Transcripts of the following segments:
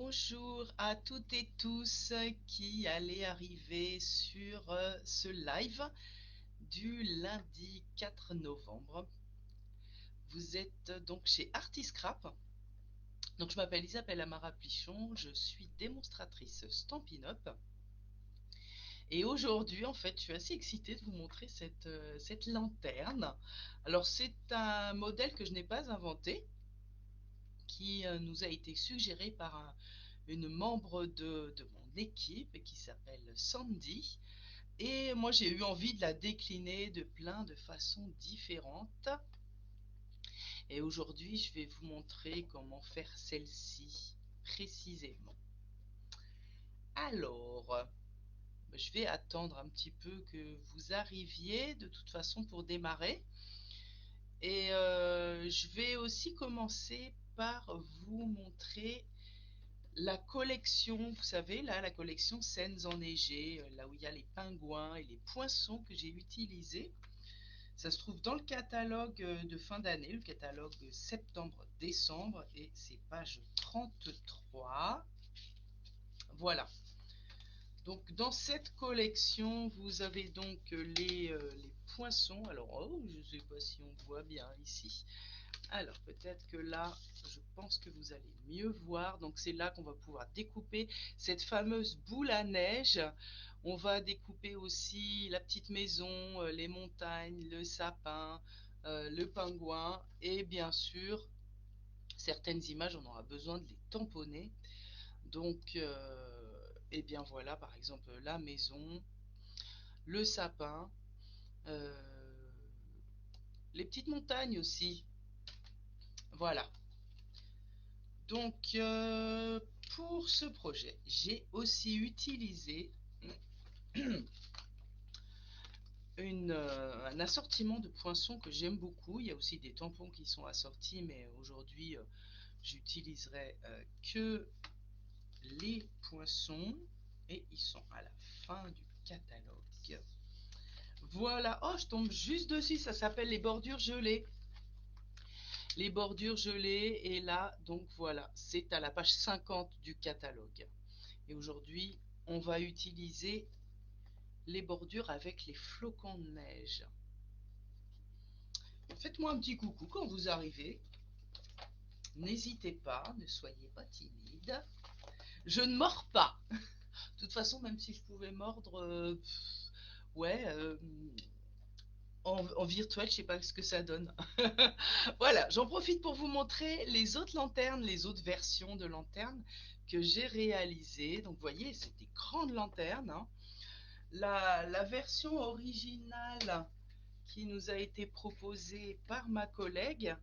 Bonjour à toutes et tous qui allez arriver sur ce live du lundi 4 novembre. Vous êtes donc chez Artiscrap. Donc je m'appelle Isabelle Amara Plichon, je suis démonstratrice Stampin' Up. Et aujourd'hui, en fait, je suis assez excitée de vous montrer cette lanterne. Alors c'est un modèle que je n'ai pas inventé, qui nous a été suggéré par une membre de mon équipe qui s'appelle Sandy. Et moi, j'ai eu envie de la décliner de plein de façons différentes. Et aujourd'hui, je vais vous montrer comment faire celle-ci précisément. Alors, je vais attendre un petit peu que vous arriviez de toute façon pour démarrer. Et je vais aussi commencer par vous montrer la collection, vous savez, là, la collection Scènes enneigées, là où il y a les pingouins et les poinçons que j'ai utilisés. Ça se trouve dans le catalogue de fin d'année, le catalogue septembre-décembre, et c'est page 33. Voilà. Donc dans cette collection, vous avez donc les poinçons. Alors, oh, je ne sais pas si on voit bien ici. Alors peut-être que là, je pense que vous allez mieux voir. Donc c'est là qu'on va pouvoir découper cette fameuse boule à neige. On va découper aussi la petite maison, les montagnes, le sapin, le pingouin et bien sûr certaines images, on aura besoin de les tamponner. Donc et bien voilà, par exemple la maison, le sapin, euh, les petites montagnes aussi. Voilà. Donc, pour ce projet, j'ai aussi utilisé un assortiment de poinçons que j'aime beaucoup. Il y a aussi des tampons qui sont assortis, mais aujourd'hui, j'utiliserai que les poinçons et ils sont à la fin du catalogue. Voilà. Oh, je tombe juste dessus. Ça s'appelle les bordures gelées. Les bordures gelées. Et là, donc voilà, c'est à la page 50 du catalogue. Et aujourd'hui, on va utiliser les bordures avec les flocons de neige. Faites-moi un petit coucou quand vous arrivez. N'hésitez pas, ne soyez pas timide. Je ne mords pas. De toute façon, même si je pouvais mordre, ouais, en virtuel, je sais pas ce que ça donne. Voilà, j'en profite pour vous montrer les autres lanternes, les autres versions de lanternes que j'ai réalisées. Donc, vous voyez, c'est des grandes lanternes, hein. La version originale qui nous a été proposée par ma collègue,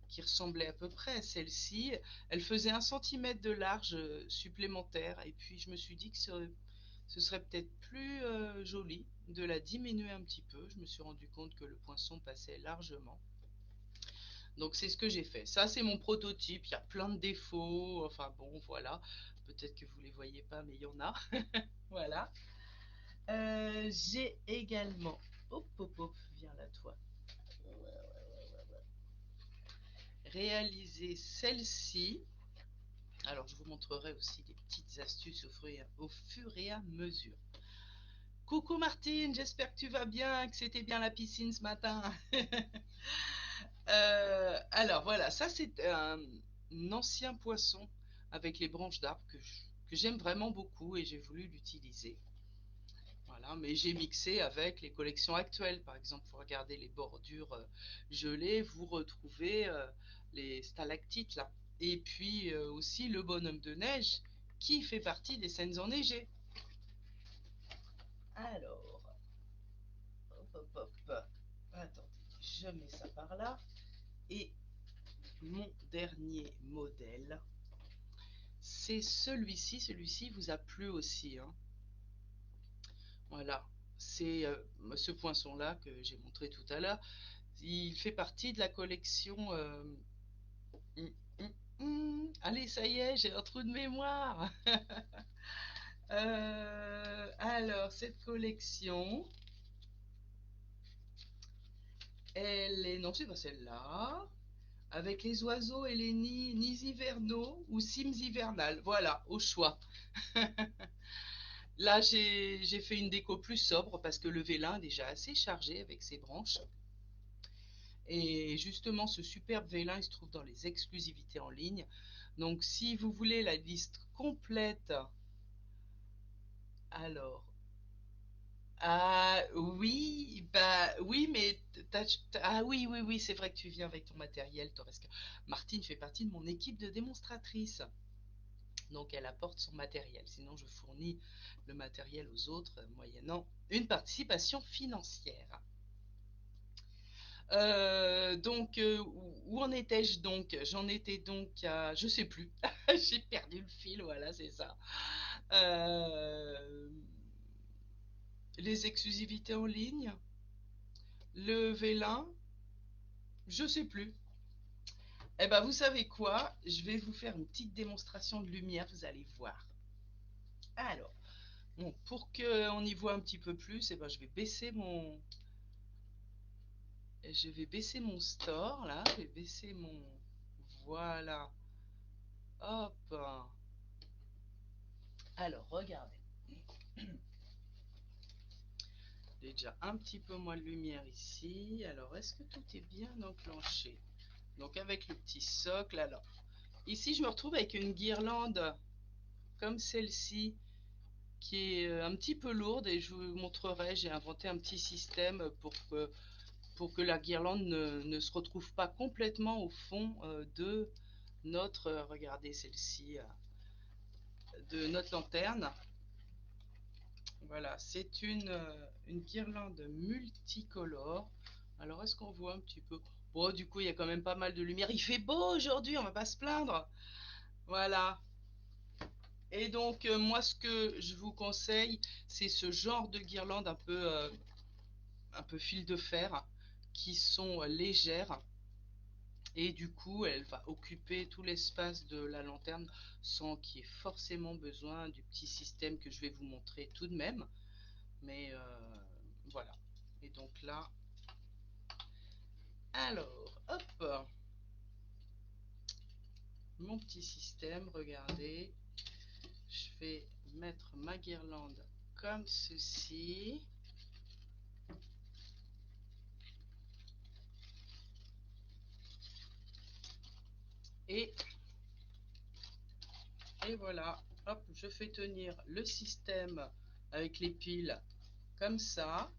qui ressemblait à peu près à celle-ci, elle faisait 1 cm de large supplémentaire. Et puis je me suis dit que ce serait peut-être plus joli de la diminuer un petit peu. Je me suis rendu compte que le poinçon passait largement. Donc c'est ce que j'ai fait. Ça c'est mon prototype, il y a plein de défauts, enfin bon voilà, peut-être que vous ne les voyez pas mais il y en a. Voilà. J'ai également, hop hop hop, viens là toi, réalisé celle-ci. Alors je vous montrerai aussi des petites astuces au fur et à mesure. Coucou Martine, j'espère que tu vas bien, que c'était bien la piscine ce matin. Alors voilà, ça c'est un ancien poisson avec les branches d'arbres que j'aime vraiment beaucoup et j'ai voulu l'utiliser. Voilà, mais j'ai mixé avec les collections actuelles. Par exemple, vous regardez les bordures gelées, vous retrouvez les stalactites là. Et puis aussi le bonhomme de neige qui fait partie des scènes enneigées. Alors, hop hop hop. Attendez, je mets ça par là. Et mon dernier modèle, c'est celui-ci. Celui-ci vous a plu aussi, hein. Voilà, c'est ce poinçon-là que j'ai montré tout à l'heure. Il fait partie de la collection. Hum, Allez, ça y est, j'ai un trou de mémoire. Alors, cette collection, elle est. Non, c'est pas celle-là. avec les oiseaux et les nids hivernaux ou cimes hivernales. Voilà, au choix. Là, j'ai fait une déco plus sobre parce que le vélin est déjà assez chargé avec ses branches. Et justement, ce superbe vélin, il se trouve dans les exclusivités en ligne. Donc, si vous voulez la liste complète, alors, ah oui, bah oui, mais ah oui, oui, oui, c'est vrai que tu viens avec ton matériel, Torresca. Martine fait partie de mon équipe de démonstratrices, donc elle apporte son matériel. Sinon, je fournis le matériel aux autres moyennant une participation financière. Donc, où en étais-je donc? J'en étais donc à, je sais plus, j'ai perdu le fil, voilà, c'est ça. Euh, les exclusivités en ligne, le vélin, je sais plus. Eh ben, vous savez quoi? Je vais vous faire une petite démonstration de lumière, vous allez voir. Alors, bon, pour qu'on y voit un petit peu plus, eh ben, je vais baisser mon store là, je vais baisser mon, voilà, hop. Alors, regardez. J'ai déjà un petit peu moins de lumière ici. Alors, est-ce que tout est bien enclenché? Donc, avec le petit socle. Alors, ici, je me retrouve avec une guirlande comme celle-ci qui est un petit peu lourde et je vous montrerai. J'ai inventé un petit système pour que la guirlande ne se retrouve pas complètement au fond de notre, regardez celle-ci, de notre lanterne. Voilà, c'est une guirlande multicolore. Alors, est-ce qu'on voit un petit peu? Bon, du coup, il y a quand même pas mal de lumière. Il fait beau aujourd'hui, on va pas se plaindre. Voilà. Et donc, moi, ce que je vous conseille, c'est ce genre de guirlande un peu fil de fer, qui sont légères. Et du coup, elle va occuper tout l'espace de la lanterne sans qu'il y ait forcément besoin du petit système que je vais vous montrer tout de même. Mais voilà. Et donc là, alors, hop, mon petit système, regardez. Je vais mettre ma guirlande comme ceci. Et, et voilà, hop, je fais tenir le système avec les piles comme ça.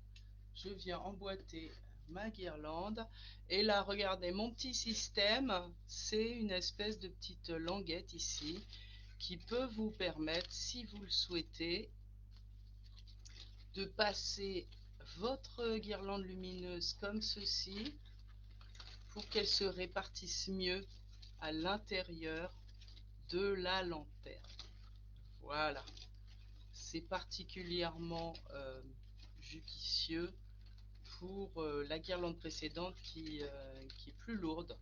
Je viens emboîter ma guirlande. Et là, regardez, mon petit système, c'est une espèce de petite languette ici qui peut vous permettre, si vous le souhaitez, de passer votre guirlande lumineuse comme ceci pour qu'elle se répartisse mieux à l'intérieur de la lanterne. Voilà, c'est particulièrement judicieux pour la guirlande précédente qui est plus lourde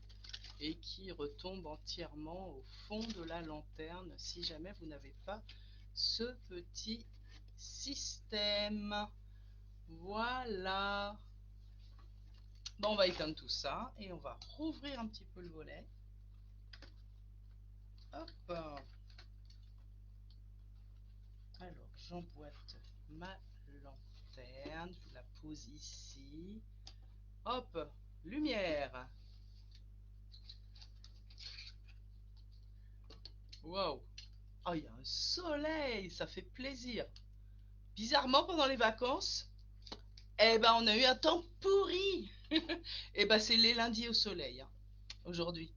et qui retombe entièrement au fond de la lanterne si jamais vous n'avez pas ce petit système. Voilà. Bon, on va éteindre tout ça et on va rouvrir un petit peu le volet. Hop. Alors, j'emboîte ma lanterne. Je la pose ici. Hop. Lumière. Waouh. Oh, il y a un soleil. Ça fait plaisir. Bizarrement, pendant les vacances, eh ben, on a eu un temps pourri. Eh ben, c'est les lundis au soleil, hein, aujourd'hui.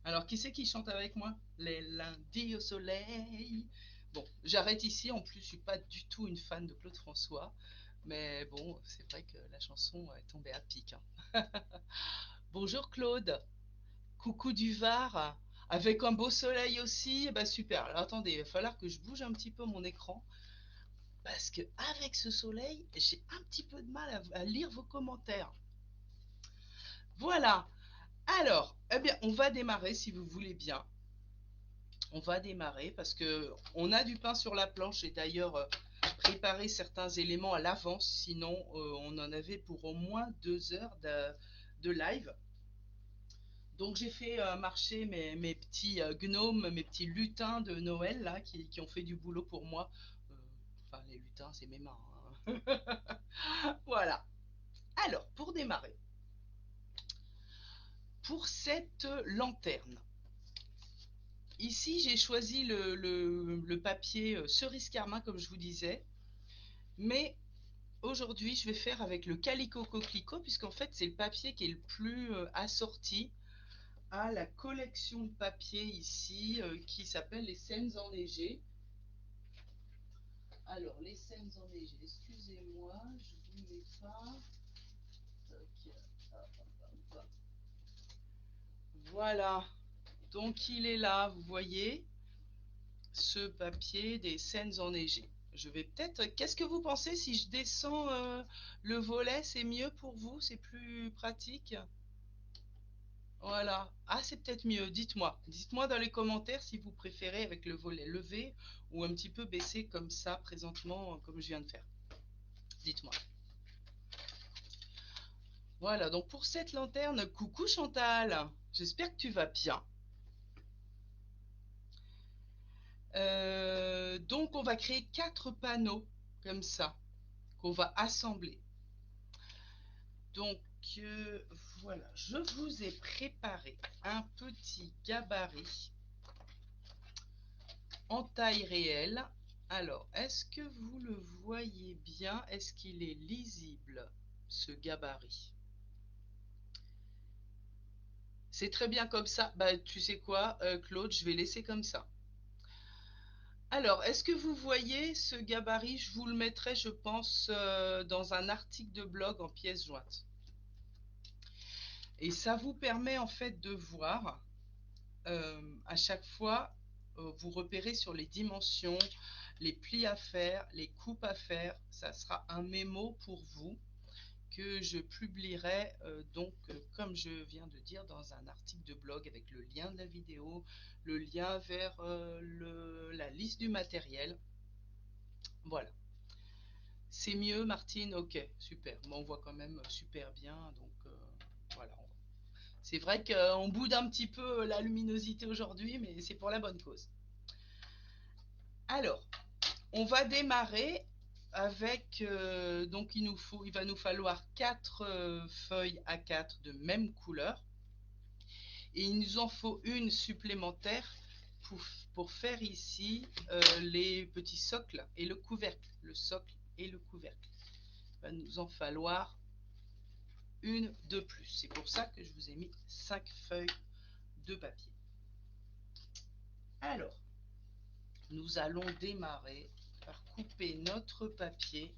Alors, qui c'est qui chante avec moi? Les lundis au soleil. Bon, j'arrête ici. En plus, je suis pas du tout une fan de Claude François. Mais bon, c'est vrai que la chanson est tombée à pic, hein. Bonjour Claude. Coucou du Var. Avec un beau soleil aussi. Eh ben, super. Alors, attendez, il va falloir que je bouge un petit peu mon écran. Parce que avec ce soleil, j'ai un petit peu de mal à lire vos commentaires. Voilà. Alors, eh bien, on va démarrer si vous voulez bien. On va démarrer parce que on a du pain sur la planche et d'ailleurs préparé certains éléments à l'avance, sinon on en avait pour au moins 2 heures de live. Donc j'ai fait marcher mes petits gnomes, mes petits lutins de Noël là, qui ont fait du boulot pour moi. Euh, Enfin, les lutins, c'est mes mains, hein. Voilà. Alors, pour démarrer, pour cette lanterne, ici j'ai choisi le papier cerise carmin comme je vous disais, mais aujourd'hui je vais faire avec le Calico Coquelicot puisqu'en fait c'est le papier qui est le plus assorti à la collection de papier ici qui s'appelle les scènes enneigées. Alors les scènes enneigées, excusez-moi, je vous mets pas. Voilà, donc il est là, vous voyez, ce papier des scènes enneigées. Je vais peut-être. Qu'est-ce que vous pensez si je descends le volet, c'est mieux pour vous, c'est plus pratique? Voilà. Ah, c'est peut-être mieux. Dites-moi. Dites-moi dans les commentaires si vous préférez avec le volet levé ou un petit peu baissé comme ça présentement, comme je viens de faire. Dites-moi. Voilà. Donc pour cette lanterne, coucou Chantal. J'espère que tu vas bien. Donc on va créer 4 panneaux comme ça qu'on va assembler. Donc voilà, je vous ai préparé un petit gabarit en taille réelle. Alors, est-ce que vous le voyez bien? Est-ce qu'il est lisible, ce gabarit? C'est très bien comme ça. Bah, tu sais quoi, Claude, je vais laisser comme ça. Alors, est-ce que vous voyez ce gabarit? Je vous le mettrai, je pense, dans un article de blog en pièces jointes. Et ça vous permet en fait de voir à chaque fois, vous repérez sur les dimensions, les plis à faire, les coupes à faire. Ça sera un mémo pour vous que je publierai donc comme je viens de dire dans un article de blog avec le lien de la vidéo, le lien vers la liste du matériel. Voilà. C'est mieux Martine? Ok, super. Bon, on voit quand même super bien. Donc voilà. C'est vrai qu'on boude un petit peu la luminosité aujourd'hui, mais c'est pour la bonne cause. Alors, on va démarrer avec, donc il va nous falloir 4 feuilles A4 de même couleur et il nous en faut une supplémentaire pour, pour faire ici les petits socles et le couvercle, le socle et le couvercle. Il va nous en falloir une de plus. C'est pour ça que je vous ai mis 5 feuilles de papier. Alors, nous allons démarrer par couper notre papier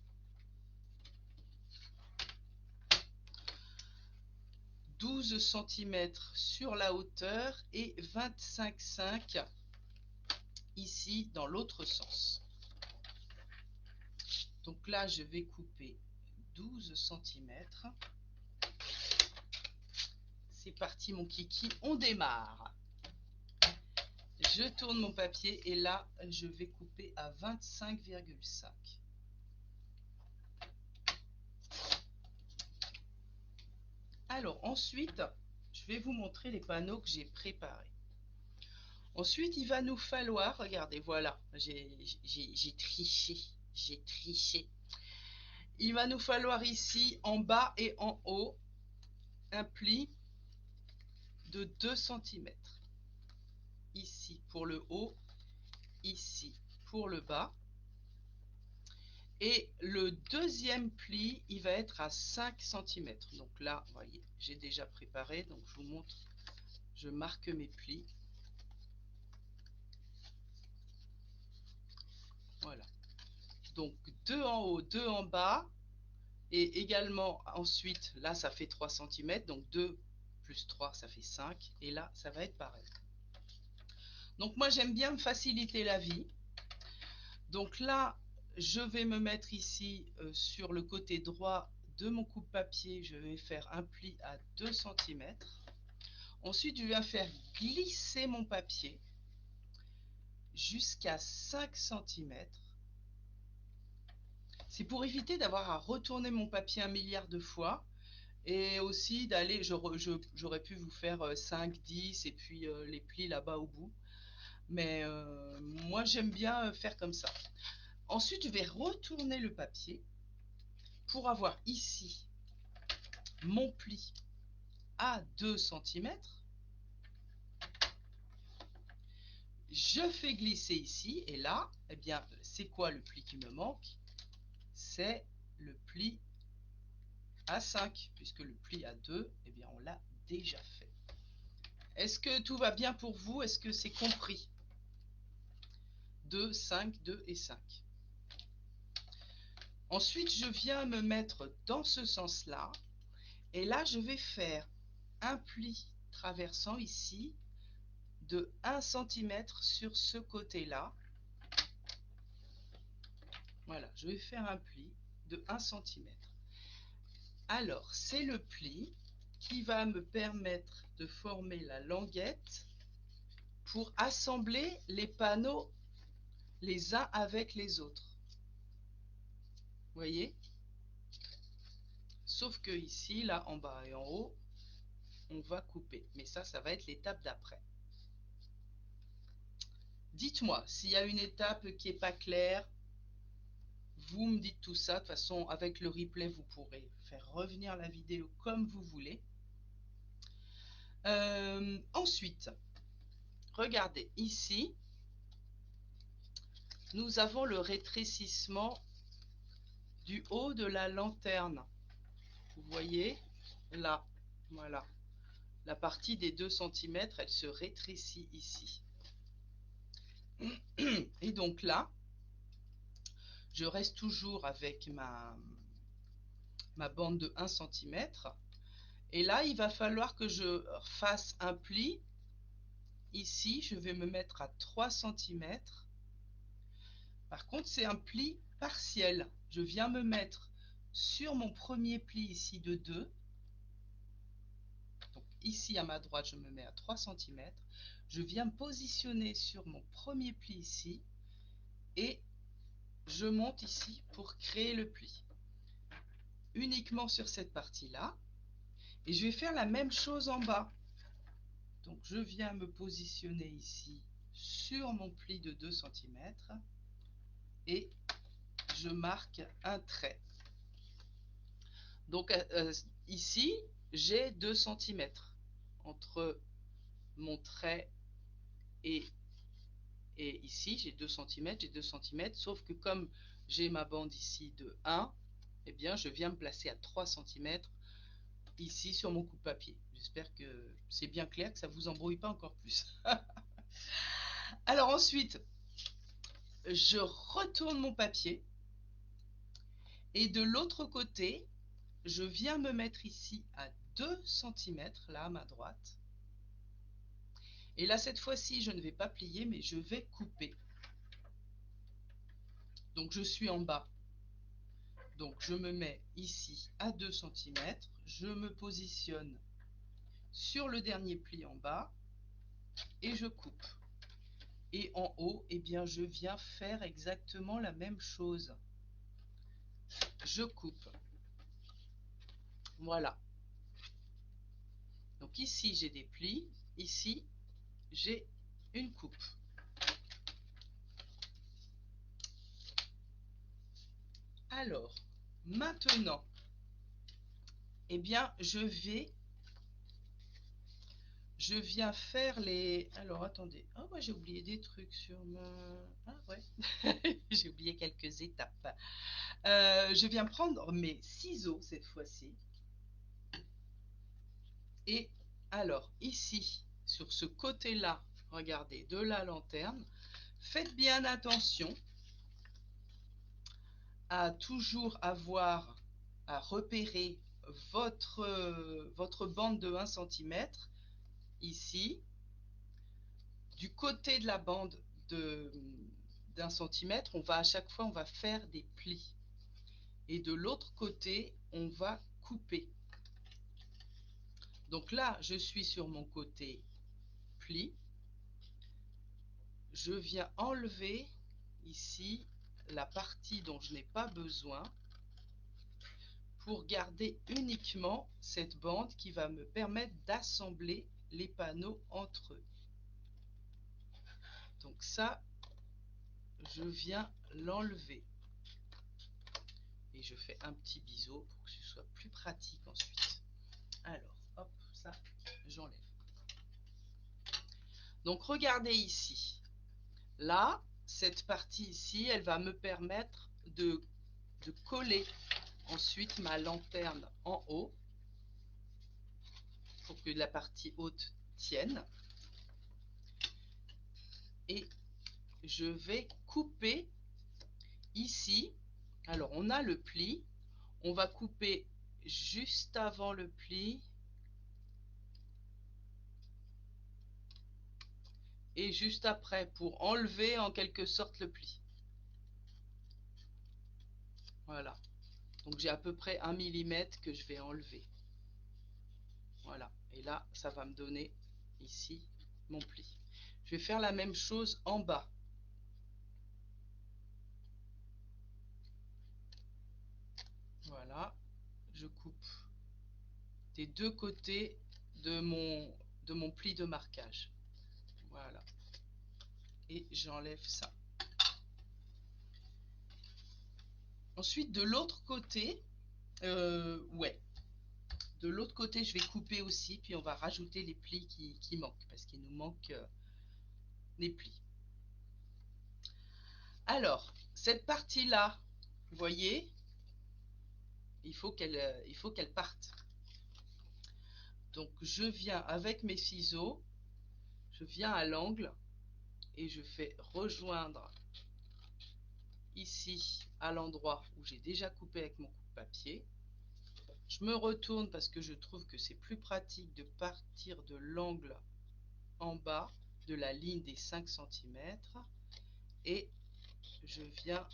12 cm sur la hauteur et 25,5 ici dans l'autre sens. Donc là, je vais couper 12 cm. C'est parti mon kiki, on démarre. Je tourne mon papier et là, je vais couper à 25,5. Alors ensuite, je vais vous montrer les panneaux que j'ai préparés. Ensuite, il va nous falloir, regardez, voilà, j'ai triché, j'ai triché. Il va nous falloir ici, en bas et en haut, un pli de 2 cm. Ici pour le haut, ici pour le bas. Et le deuxième pli, il va être à 5 cm. Donc là, vous voyez, j'ai déjà préparé, donc je vous montre, je marque mes plis. Voilà. Donc 2 en haut, 2 en bas. Et également, ensuite, là, ça fait 3 cm. Donc 2 plus 3, ça fait 5. Et là, ça va être pareil. Donc moi, j'aime bien me faciliter la vie. Donc là, je vais me mettre ici sur le côté droit de mon coupe-papier. Je vais faire un pli à 2 cm. Ensuite, je vais faire glisser mon papier jusqu'à 5 cm. C'est pour éviter d'avoir à retourner mon papier un milliard de fois. Et aussi d'aller, j'aurais pu vous faire 5, 10 et puis les plis là-bas au bout. Mais moi j'aime bien faire comme ça. Ensuite je vais retourner le papier pour avoir ici mon pli à 2 centimètres. Je fais glisser ici et là, eh bien, c'est quoi le pli qui me manque? C'est le pli à 5, puisque le pli à 2, eh bien, on l'a déjà fait. Est-ce que tout va bien pour vous? Est-ce que c'est compris? 2, 5, 2 et 5. Ensuite, je viens me mettre dans ce sens-là. Et là, je vais faire un pli traversant ici de 1 cm sur ce côté-là. Voilà, je vais faire un pli de 1 cm. Alors, c'est le pli qui va me permettre de former la languette pour assembler les panneaux les uns avec les autres. Vous voyez? Sauf que ici, là, en bas et en haut, on va couper. Mais ça va être l'étape d'après. Dites-moi, s'il y a une étape qui n'est pas claire, vous me dites tout ça. De toute façon, avec le replay, vous pourrez faire revenir la vidéo comme vous voulez. Ensuite, regardez, ici, nous avons le rétrécissement du haut de la lanterne. Vous voyez, là, voilà. La partie des 2 cm, elle se rétrécit ici. Et donc là, je reste toujours avec ma bande de 1 cm. Et là, il va falloir que je fasse un pli. Ici, je vais me mettre à 3 cm. Par contre, c'est un pli partiel. Je viens me mettre sur mon premier pli ici de 2. Donc ici, à ma droite, je me mets à 3 cm. Je viens me positionner sur mon premier pli ici. Et je monte ici pour créer le pli. Uniquement sur cette partie-là. Et je vais faire la même chose en bas. Donc je viens me positionner ici sur mon pli de 2 cm et je marque un trait. Donc ici, j'ai 2 cm entre mon trait et ici, j'ai 2 cm, sauf que comme j'ai ma bande ici de 1, eh bien je viens me placer à 3 cm ici sur mon coupe-papier. J'espère que c'est bien clair, que ça ne vous embrouille pas encore plus. Alors ensuite, je retourne mon papier et de l'autre côté, je viens me mettre ici à 2 cm, là à ma droite. Et là, cette fois-ci, je ne vais pas plier, mais je vais couper. Donc je suis en bas. Donc je me mets ici à 2 cm, je me positionne sur le dernier pli en bas et je coupe. Et en haut, eh bien, je viens faire exactement la même chose. Je coupe. Voilà. Donc ici, j'ai des plis. Ici, j'ai une coupe. Alors, maintenant, eh bien, je viens faire les... Alors, attendez. Oh, moi, j'ai oublié des trucs sur ma... Ah, ouais. J'ai oublié quelques étapes. Je viens prendre mes ciseaux cette fois-ci. Et alors, ici, sur ce côté-là, regardez, de la lanterne, faites bien attention à toujours avoir à repérer votre bande de 1 cm ici. Du côté de la bande d'1 cm, on va à chaque fois on va faire des plis. Et de l'autre côté, on va couper. Donc là, je suis sur mon côté pli. Je viens enlever ici la partie dont je n'ai pas besoin pour garder uniquement cette bande qui va me permettre d'assembler les panneaux entre eux. Donc ça, je viens l'enlever. Et je fais un petit biseau pour que ce soit plus pratique ensuite. Alors, hop, ça, j'enlève. Donc regardez ici. Là, cette partie ici, elle va me permettre de coller ensuite ma lanterne en haut pour que la partie haute tienne. Et je vais couper ici. Alors on a le pli, on va couper juste avant le pli et juste après pour enlever en quelque sorte le pli. Voilà, donc j'ai à peu près 1 mm que je vais enlever. Voilà, et là ça va me donner ici mon pli. Je vais faire la même chose en bas. Voilà, je coupe des deux côtés de mon pli de marquage. Voilà, et j'enlève ça. Ensuite de l'autre côté, ouais, de l'autre côté je vais couper aussi, puis on va rajouter les plis qui manquent parce qu'il nous manque des plis. Alors cette partie là, vous voyez, il faut qu'elle parte. Donc je viens avec mes ciseaux, je viens à l'angle et je fais rejoindre ici à l'endroit où j'ai déjà coupé avec mon coupe-papier. Je me retourne parce que je trouve que c'est plus pratique de partir de l'angle en bas de la ligne des 5 cm et je viens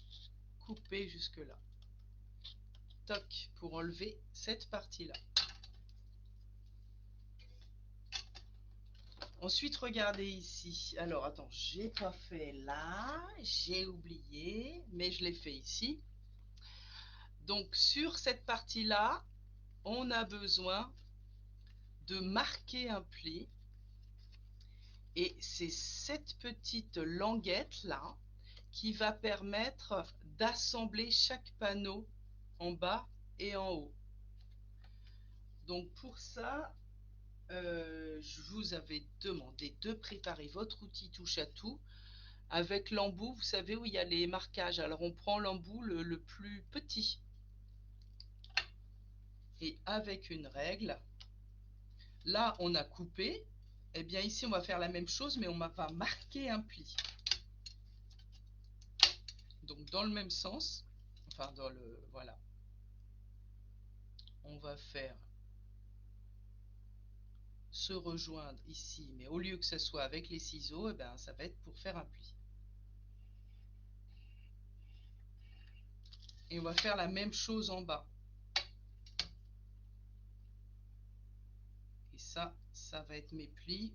couper jusque là. Toc, pour enlever cette partie là. Ensuite regardez ici, alors attends, j'ai pas fait là, j'ai oublié, mais je l'ai fait ici. Donc sur cette partie là, on a besoin de marquer un pli et c'est cette petite languette là qui va permettre d'assembler chaque panneau en bas et en haut. Donc pour ça, je vous avais demandé de préparer votre outil touche à tout avec l'embout, vous savez où il y a les marquages. Alors on prend l'embout le plus petit et avec une règle, là on a coupé, et eh bien ici on va faire la même chose mais on va marquer un pli. Donc dans le même sens, enfin dans le, voilà, on va faire se rejoindre ici, mais au lieu que ce soit avec les ciseaux, eh ben, ça va être pour faire un pli. Et on va faire la même chose en bas. Et ça va être mes plis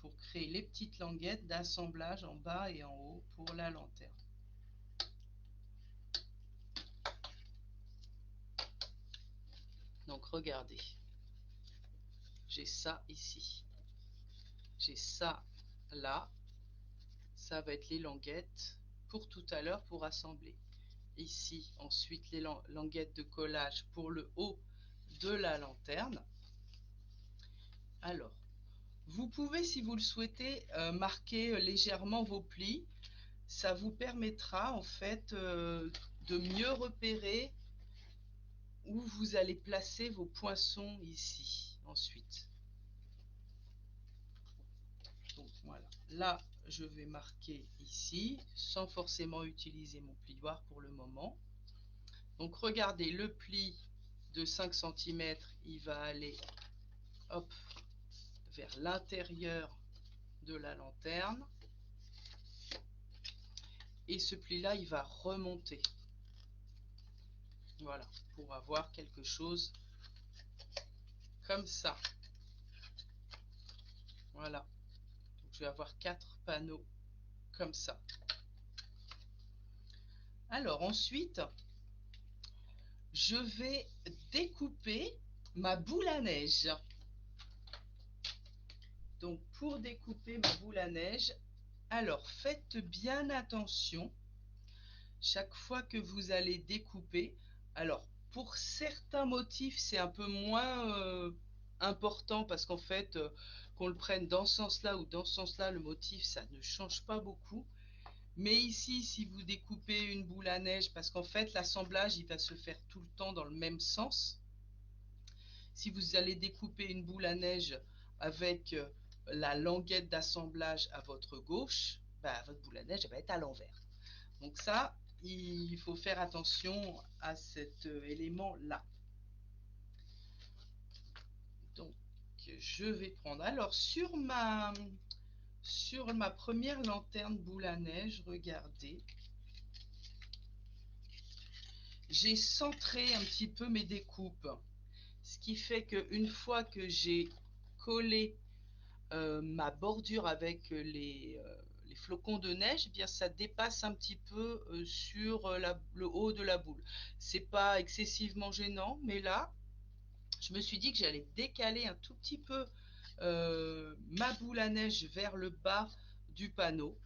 pour créer les petites languettes d'assemblage en bas et en haut pour la lanterne. Donc regardez, j'ai ça ici, j'ai ça là, ça va être les languettes pour tout à l'heure pour assembler. Ici ensuite les languettes de collage pour le haut de la lanterne. Alors vous pouvez, si vous le souhaitez, marquer légèrement vos plis. Ça vous permettra en fait de mieux repérer où vous allez placer vos poinçons ici ensuite. Donc voilà, là je vais marquer ici sans forcément utiliser mon plioir pour le moment. Donc regardez, le pli de 5 cm, il va aller hop, vers l'intérieur de la lanterne. Et ce pli là, il va remonter. Voilà, pour avoir quelque chose comme ça. Voilà. Donc, je vais avoir 4 panneaux comme ça. Alors ensuite, je vais découper ma boule à neige. Donc pour découper ma boule à neige, alors faites bien attention chaque fois que vous allez découper. Alors pour certains motifs c'est un peu moins important parce qu'en fait qu'on le prenne dans ce sens-là ou dans ce sens-là, le motif ça ne change pas beaucoup. Mais ici, si vous découpez une boule à neige, parce qu'en fait l'assemblage il va se faire tout le temps dans le même sens. Si vous allez découper une boule à neige avec la languette d'assemblage à votre gauche, bah, votre boule à neige elle va être à l'envers. Donc ça, il faut faire attention à cet élément-là. Donc je vais prendre, alors sur ma première lanterne boule à neige, regardez, j'ai centré un petit peu mes découpes. Ce qui fait qu'une fois que j'ai collé ma bordure avec les flocons de neige, eh bien ça dépasse un petit peu sur le haut de la boule. C'est pas excessivement gênant, mais là, je me suis dit que j'allais décaler un tout petit peu ma boule à neige vers le bas du panneau.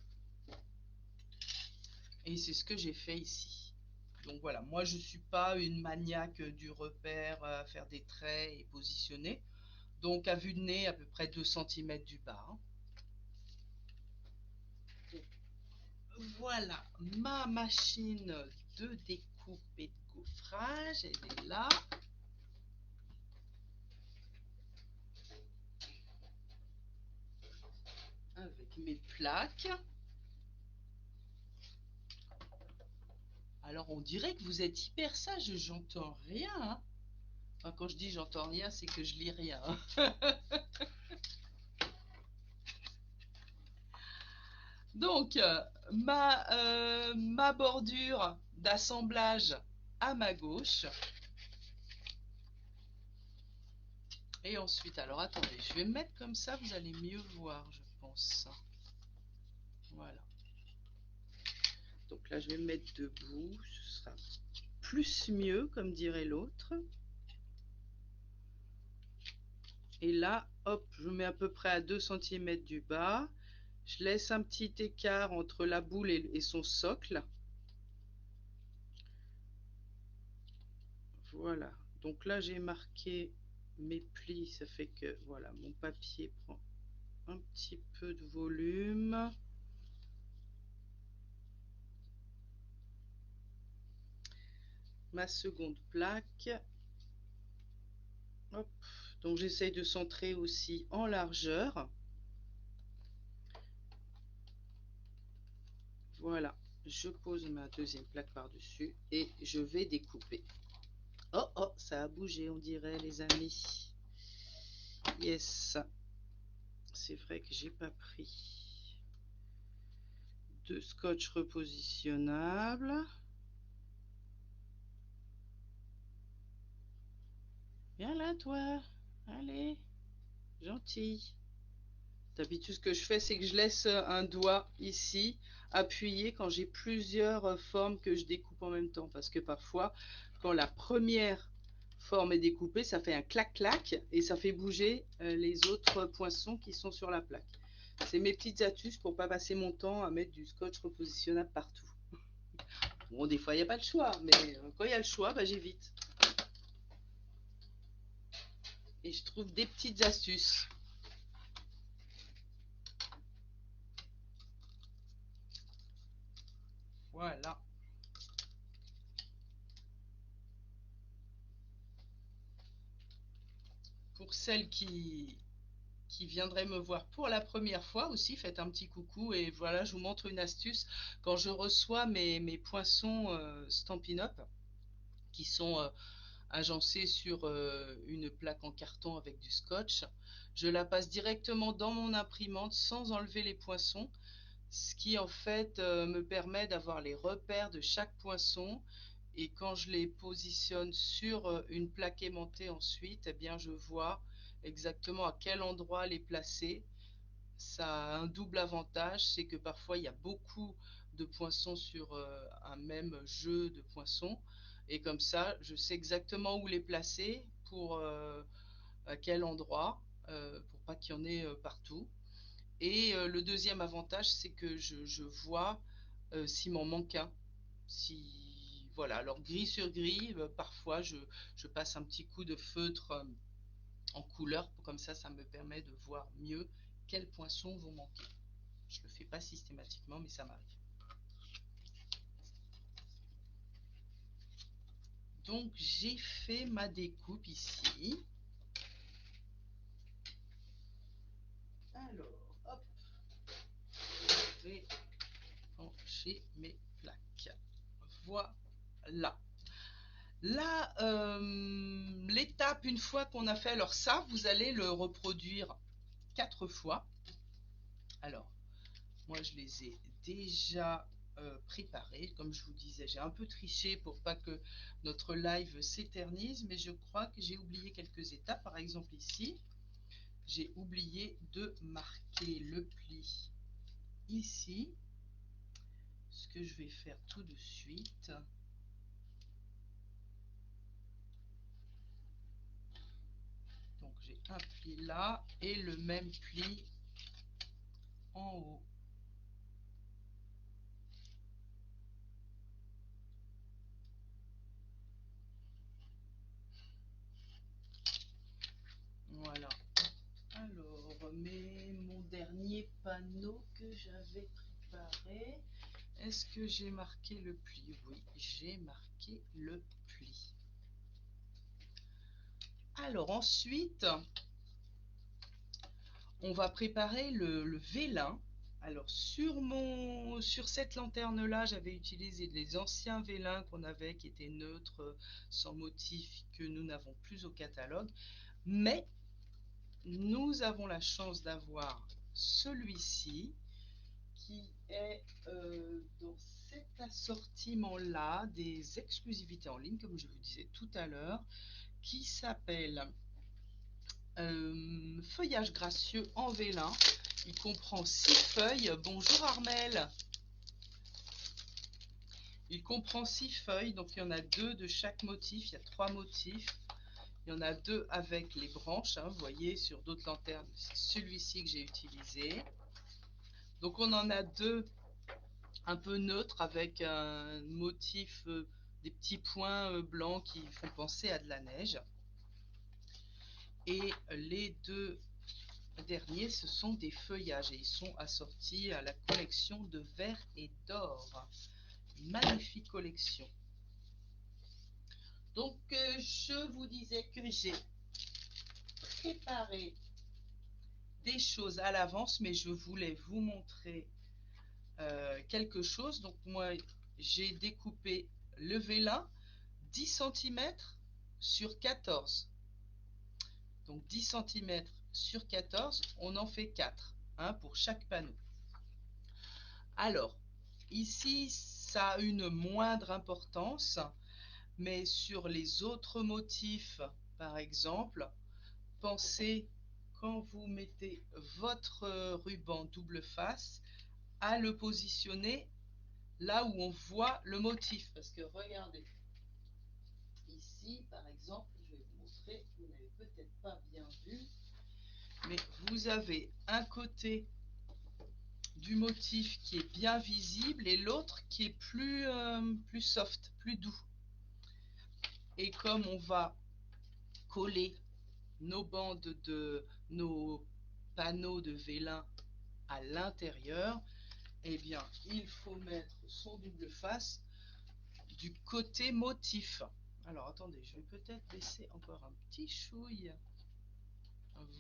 Et c'est ce que j'ai fait ici. Donc voilà, moi je suis pas une maniaque du repère à faire des traits et positionner. Donc à vue de nez, à peu près 2 cm du bas. Voilà, ma machine de découpe et de gaufrage, elle est là. Avec mes plaques. Alors on dirait que vous êtes hyper sage, j'entends rien. Hein. Enfin, quand je dis j'entends rien, c'est que je lis rien. Donc ma bordure d'assemblage à ma gauche. Et ensuite, alors attendez, je vais me mettre comme ça, vous allez mieux voir, je pense. Voilà. Donc là, je vais me mettre debout, ce sera plus mieux, comme dirait l'autre. Et là, hop, je mets à peu près à 2 cm du bas. Je laisse un petit écart entre la boule et son socle. Voilà. Donc là, j'ai marqué mes plis, ça fait que voilà, mon papier prend un petit peu de volume. Ma seconde plaque. Hop. Donc j'essaye de centrer aussi en largeur. Voilà, je pose ma deuxième plaque par-dessus et je vais découper. Oh, oh, ça a bougé, on dirait, les amis. Yes. C'est vrai que j'ai pas pris de scotch repositionnable. Viens là, toi. Allez, gentil. D'habitude, ce que je fais, c'est que je laisse un doigt ici appuyé quand j'ai plusieurs formes que je découpe en même temps. Parce que parfois, quand la première forme est découpée, ça fait un clac-clac et ça fait bouger les autres poinçons qui sont sur la plaque. C'est mes petites astuces pour pas passer mon temps à mettre du scotch repositionnable partout. Bon, des fois, il n'y a pas le choix, mais quand il y a le choix, bah, j'évite. Et je trouve des petites astuces. Voilà. Pour celles qui viendraient me voir pour la première fois aussi, faites un petit coucou et voilà, je vous montre une astuce. Quand je reçois mes poinçons Stampin' Up qui sont agencés sur une plaque en carton avec du scotch, je la passe directement dans mon imprimante sans enlever les poinçons, ce qui en fait me permet d'avoir les repères de chaque poinçon. Et quand je les positionne sur une plaque aimantée ensuite, eh bien je vois exactement à quel endroit les placer. Ça a un double avantage, c'est que parfois il y a beaucoup de poinçons sur un même jeu de poinçons. Et comme ça, je sais exactement où les placer, pour à quel endroit, pour pas qu'il y en ait partout. Et le deuxième avantage, c'est que je vois s'il m'en manque un. Si, voilà, alors gris sur gris, parfois je passe un petit coup de feutre en couleur, comme ça me permet de voir mieux quels poinçons vont manquer. Je le fais pas systématiquement, mais ça m'arrive. Donc j'ai fait ma découpe ici. Alors, hop, je vais ranger mes plaques. Voilà. Là, l'étape, une fois qu'on a fait, alors ça, vous allez le reproduire 4 fois. Alors, moi, je les ai déjà préparés. Comme je vous disais, j'ai un peu triché pour pas que notre live s'éternise, mais je crois que j'ai oublié quelques étapes. Par exemple, ici, j'ai oublié de marquer le pli ici. Ce que je vais faire tout de suite. Donc, j'ai un pli là et le même pli en haut. Voilà. Alors, mon dernier panneau que j'avais préparé, est-ce que j'ai marqué le pli? Oui, j'ai marqué le pli. Alors ensuite, on va préparer le vélin. Alors sur cette lanterne là, j'avais utilisé les anciens vélins qu'on avait, qui étaient neutres, sans motif, que nous n'avons plus au catalogue. Mais nous avons la chance d'avoir celui-ci, qui est dans cet assortiment-là des exclusivités en ligne, comme je vous disais tout à l'heure, qui s'appelle Feuillage gracieux en vélin. Il comprend 6 feuilles. Bonjour Armel. Il comprend 6 feuilles, donc il y en a 2 de chaque motif. Il y a 3 motifs. Il y en a 2 avec les branches, hein, vous voyez sur d'autres lanternes, c'est celui-ci que j'ai utilisé. Donc on en a 2 un peu neutres avec un motif, des petits points blancs qui font penser à de la neige. Et les 2 derniers, ce sont des feuillages et ils sont assortis à la collection de vert et d'or. Magnifique collection. Donc je vous disais que j'ai préparé des choses à l'avance, mais je voulais vous montrer quelque chose. Donc moi, j'ai découpé le vélin 10 cm sur 14. Donc 10 cm sur 14, on en fait 4, hein, pour chaque panneau. Alors, ici, ça a une moindre importance, mais sur les autres motifs, par exemple, pensez, quand vous mettez votre ruban double face, à le positionner là où on voit le motif. Parce que regardez, ici, par exemple, je vais vous montrer, vous n'avez peut-être pas bien vu, mais vous avez un côté du motif qui est bien visible et l'autre qui est plus soft, plus doux. Et comme on va coller nos bandes nos panneaux de vélin à l'intérieur, eh bien il faut mettre son double face du côté motif. Alors attendez, je vais peut-être baisser encore un petit chouille.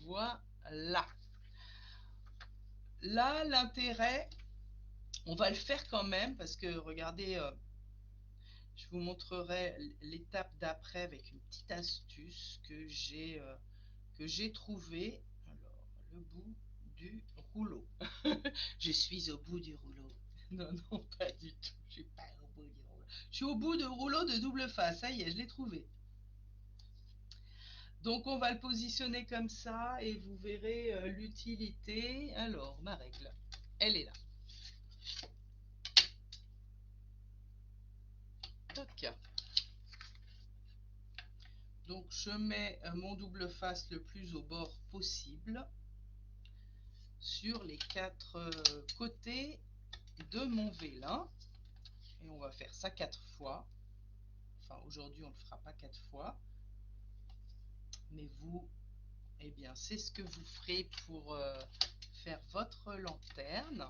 Voilà. Là, l'intérêt, on va le faire quand même, parce que regardez, je vous montrerai l'étape d'après avec une petite astuce que j'ai trouvée. Alors, le bout du rouleau. Je suis au bout du rouleau. Non, non, pas du tout. Je suis pas au bout du rouleau. Je suis au bout du rouleau de double face. Ça y est, je l'ai trouvé. Donc, on va le positionner comme ça et vous verrez l'utilité. Alors, ma règle, elle est là. Toc. Donc je mets mon double face le plus au bord possible sur les 4 côtés de mon vélin. Et on va faire ça 4 fois. Enfin, aujourd'hui, on ne le fera pas 4 fois. Mais vous, eh bien, c'est ce que vous ferez pour faire votre lanterne.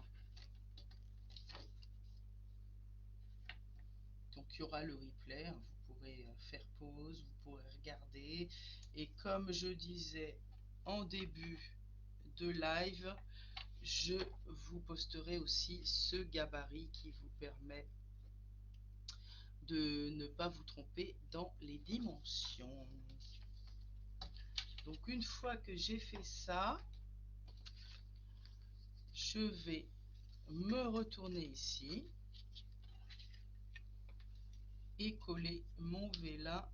Donc, il y aura le replay. Hein, vous pourrez faire pause, vous pourrez regarder. Et comme je disais en début de live, je vous posterai aussi ce gabarit qui vous permet de ne pas vous tromper dans les dimensions. Donc une fois que j'ai fait ça, je vais me retourner ici et coller mon vélin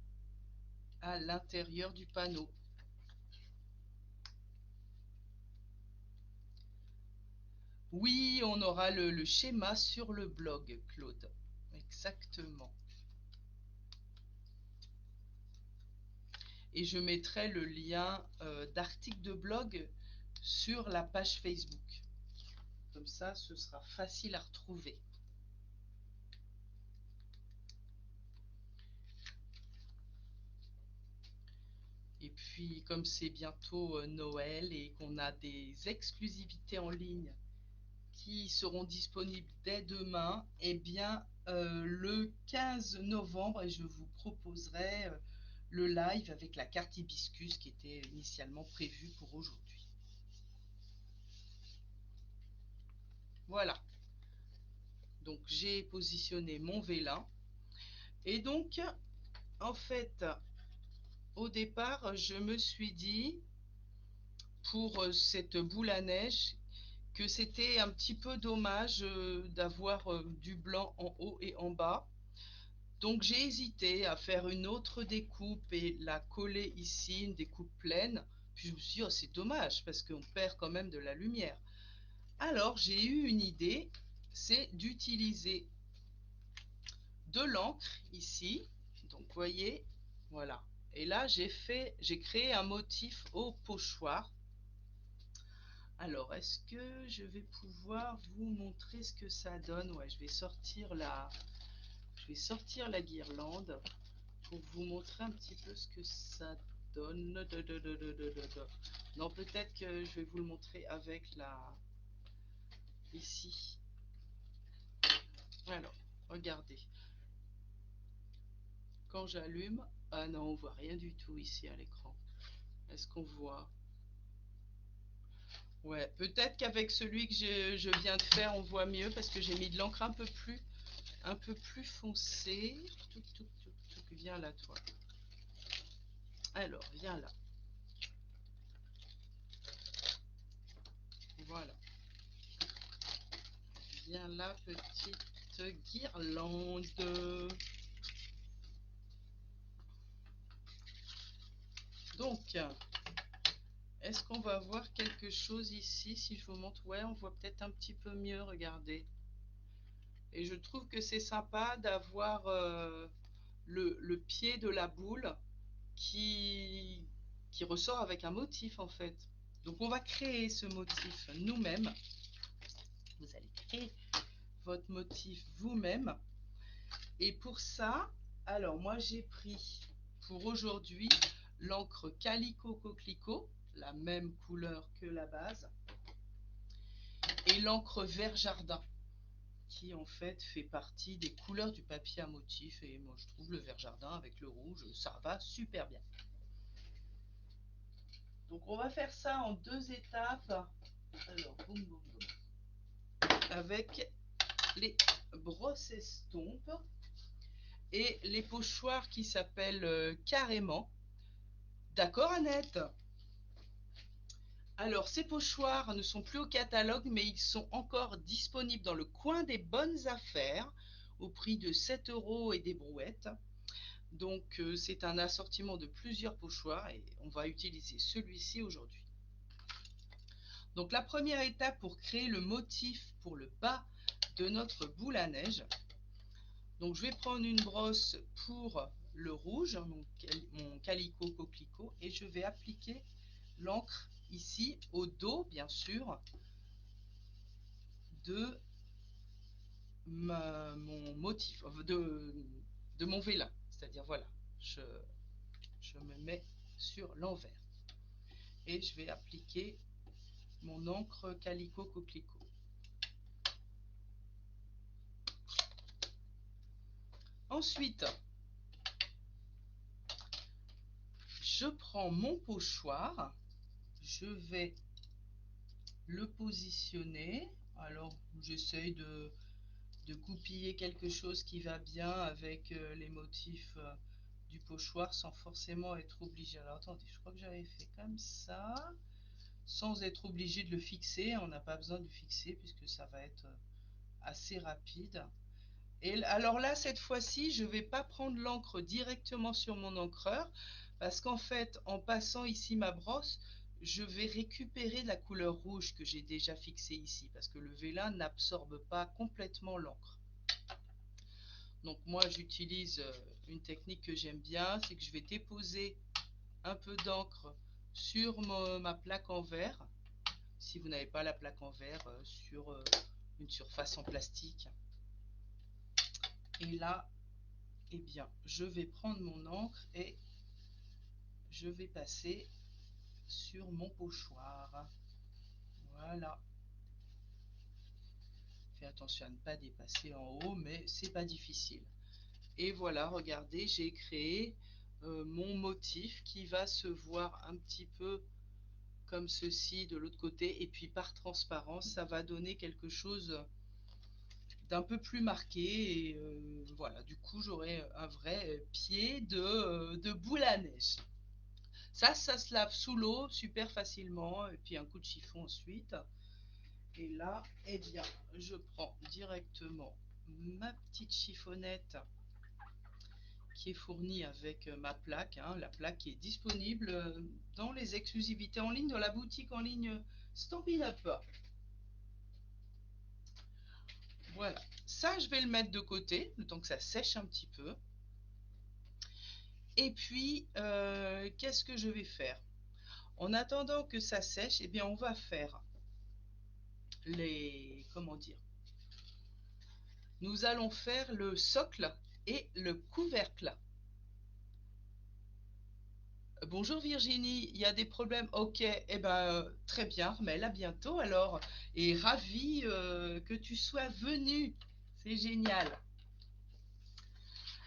à l'intérieur du panneau. Oui, on aura le schéma sur le blog, Claude. Exactement. Et je mettrai le lien d'article de blog sur la page Facebook. Comme ça, ce sera facile à retrouver. Et puis, comme c'est bientôt Noël et qu'on a des exclusivités en ligne qui seront disponibles dès demain, eh bien, le 15 novembre, je vous proposerai le live avec la carte hibiscus qui était initialement prévue pour aujourd'hui. Voilà. Donc, j'ai positionné mon vélin. Et donc, en fait, au départ, je me suis dit, pour cette boule à neige, que c'était un petit peu dommage d'avoir du blanc en haut et en bas. Donc j'ai hésité à faire une autre découpe et la coller ici, une découpe pleine. Puis je me suis dit, oh, c'est dommage parce qu'on perd quand même de la lumière. Alors j'ai eu une idée, c'est d'utiliser de l'encre ici. Donc vous voyez, voilà. Et là j'ai créé un motif au pochoir. Alors, est-ce que je vais pouvoir vous montrer ce que ça donne? Ouais, je vais sortir la guirlande pour vous montrer un petit peu ce que ça donne. Non, peut-être que je vais vous le montrer avec ici. Alors, regardez. Quand j'allume, ah non, on voit rien du tout ici à l'écran. Est-ce qu'on voit? Ouais, peut-être qu'avec celui que je viens de faire, on voit mieux parce que j'ai mis de l'encre un peu plus foncé. Viens là, toi. Alors, viens là. Voilà. Viens là, petite guirlande. Donc, est-ce qu'on va voir quelque chose ici? Si je vous montre, ouais, on voit peut-être un petit peu mieux, regardez. Et je trouve que c'est sympa d'avoir le pied de la boule qui ressort avec un motif en fait. Donc on va créer ce motif nous-mêmes. Vous allez créer votre motif vous-même. Et pour ça, alors moi j'ai pris pour aujourd'hui l'encre Calico Coquelicot, la même couleur que la base, et l'encre Vert Jardin, qui en fait fait partie des couleurs du papier à motif. Et moi je trouve le Vert Jardin avec le rouge, ça va super bien. Donc on va faire ça en 2 étapes. Alors, boum, boum, boum. Avec les brosses estompes et les pochoirs qui s'appellent carrément. D'accord, Annette? Alors, ces pochoirs ne sont plus au catalogue, mais ils sont encore disponibles dans le coin des bonnes affaires au prix de 7 € et des brouettes. Donc, c'est un assortiment de plusieurs pochoirs et on va utiliser celui-ci aujourd'hui. Donc, la première étape pour créer le motif pour le bas de notre boule à neige. Donc, je vais prendre une brosse pour le rouge, mon Calico Coquelicot, et je vais appliquer l'encre ici au dos, bien sûr, de mon motif, de mon vélin. C'est-à-dire, voilà, je me mets sur l'envers et je vais appliquer mon encre Calico Coquelicot. Ensuite, je prends mon pochoir, je vais le positionner. Alors, j'essaye de goupiller quelque chose qui va bien avec les motifs du pochoir sans forcément être obligé. Alors, attendez, je crois que j'avais fait comme ça, sans être obligé de le fixer. On n'a pas besoin de le fixer puisque ça va être assez rapide. Et alors là, cette fois-ci, je ne vais pas prendre l'encre directement sur mon encreur parce qu'en fait, en passant ici ma brosse, je vais récupérer la couleur rouge que j'ai déjà fixée ici parce que le vélin n'absorbe pas complètement l'encre. Donc moi, j'utilise une technique que j'aime bien, c'est que je vais déposer un peu d'encre sur ma plaque en verre. Si vous n'avez pas la plaque en verre, sur une surface en plastique. Et là, eh bien, je vais prendre mon encre et je vais passer sur mon pochoir. Voilà. Fais attention à ne pas dépasser en haut, mais c'est pas difficile. Et voilà, regardez, j'ai créé mon motif qui va se voir un petit peu comme ceci de l'autre côté. Et puis par transparence, ça va donner quelque chose d'un peu plus marqué. Et voilà, du coup, j'aurai un vrai pied de boule à neige. Ça se lave sous l'eau super facilement, et puis un coup de chiffon ensuite. Et là, eh bien, je prends directement ma petite chiffonnette qui est fournie avec ma plaque, hein, la plaque qui est disponible dans les exclusivités en ligne, dans la boutique en ligne Stampin' Up. Voilà, ça je vais le mettre de côté, le temps que ça sèche un petit peu. Et puis, qu'est-ce que je vais faire? En attendant que ça sèche, eh bien, on va faire comment dire, nous allons faire le socle et le couvercle. Bonjour Virginie, il y a des problèmes? Ok, eh ben très bien, Armelle, à bientôt alors. Et ravie que tu sois venue, c'est génial.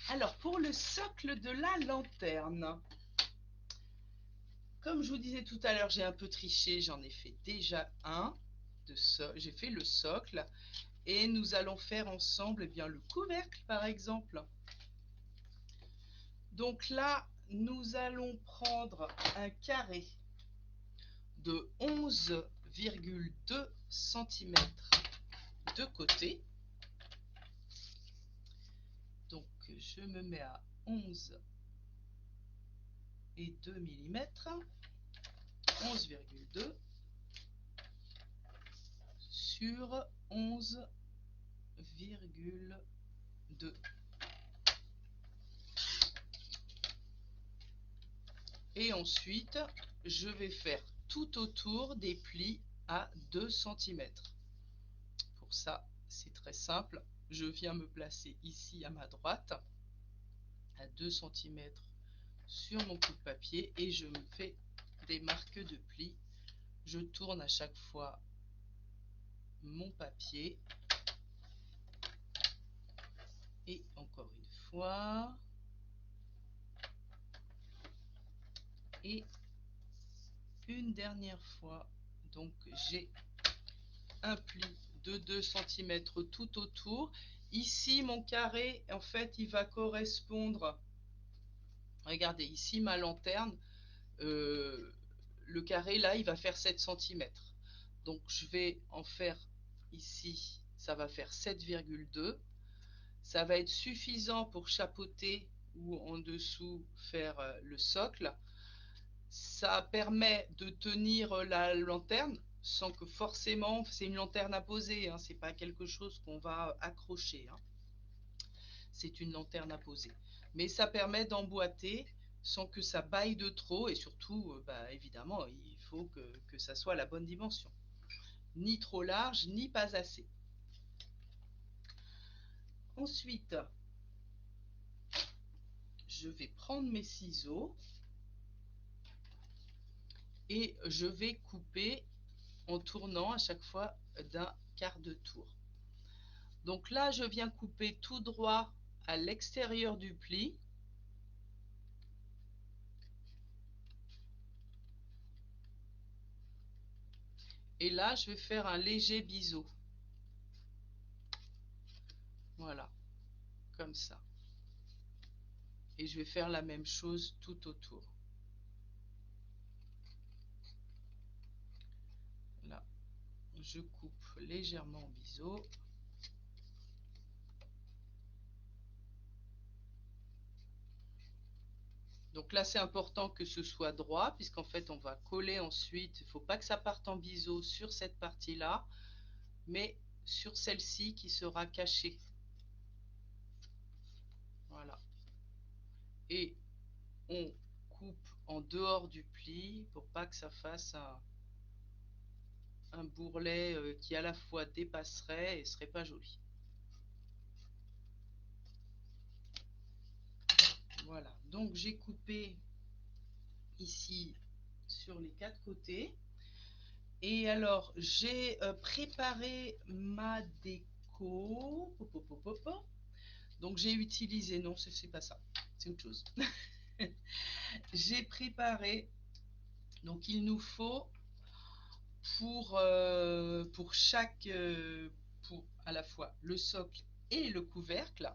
Alors pour le socle de la lanterne, comme je vous disais tout à l'heure, j'ai un peu triché, j'en ai fait déjà un. J'ai fait le socle et nous allons faire ensemble eh bien, le couvercle par exemple. Donc là, nous allons prendre un carré de 11,2 cm de côté. Donc je me mets à 11 et 2 mm, 11,2 sur 11,2. Et ensuite, je vais faire tout autour des plis à 2 cm. Pour ça, c'est très simple. Je viens me placer ici à ma droite, à 2 cm sur mon coup de papier, et je me fais des marques de plis. Je tourne à chaque fois mon papier. Et encore une fois. Et une dernière fois. Donc j'ai un pli de 2 cm tout autour. Ici, mon carré, en fait, il va correspondre. Regardez, ici, ma lanterne, le carré, là, il va faire 7 cm. Donc, je vais en faire ici, ça va faire 7,2. Ça va être suffisant pour chapeauter ou en dessous faire le socle. Ça permet de tenir la lanterne sans que forcément, c'est une lanterne à poser, hein, c'est pas quelque chose qu'on va accrocher, hein. C'est une lanterne à poser. mais ça permet d'emboîter sans que ça baille de trop, et surtout, bah, évidemment, il faut que ça soit la bonne dimension. Ni trop large, ni pas assez. Ensuite, je vais prendre mes ciseaux et je vais couper en tournant à chaque fois d'un quart de tour. Donc là, je viens couper tout droit à l'extérieur du pli. Et là, je vais faire un léger biseau. Voilà, comme ça. Et je vais faire la même chose tout autour. Là, je coupe légèrement en biseau. Donc là, c'est important que ce soit droit, puisqu'en fait, on va coller ensuite. Il ne faut pas que ça parte en biseau sur cette partie-là, mais sur celle-ci qui sera cachée. Voilà. Et on coupe en dehors du pli pour pas que ça fasse un bourrelet qui à la fois dépasserait et serait pas joli. Voilà, donc j'ai coupé ici sur les quatre côtés. Et alors, j'ai préparé ma déco. Donc, j'ai utilisé, non, c'est pas ça, c'est autre chose. J'ai préparé, donc il nous faut pour chaque, pour à la fois le socle et le couvercle,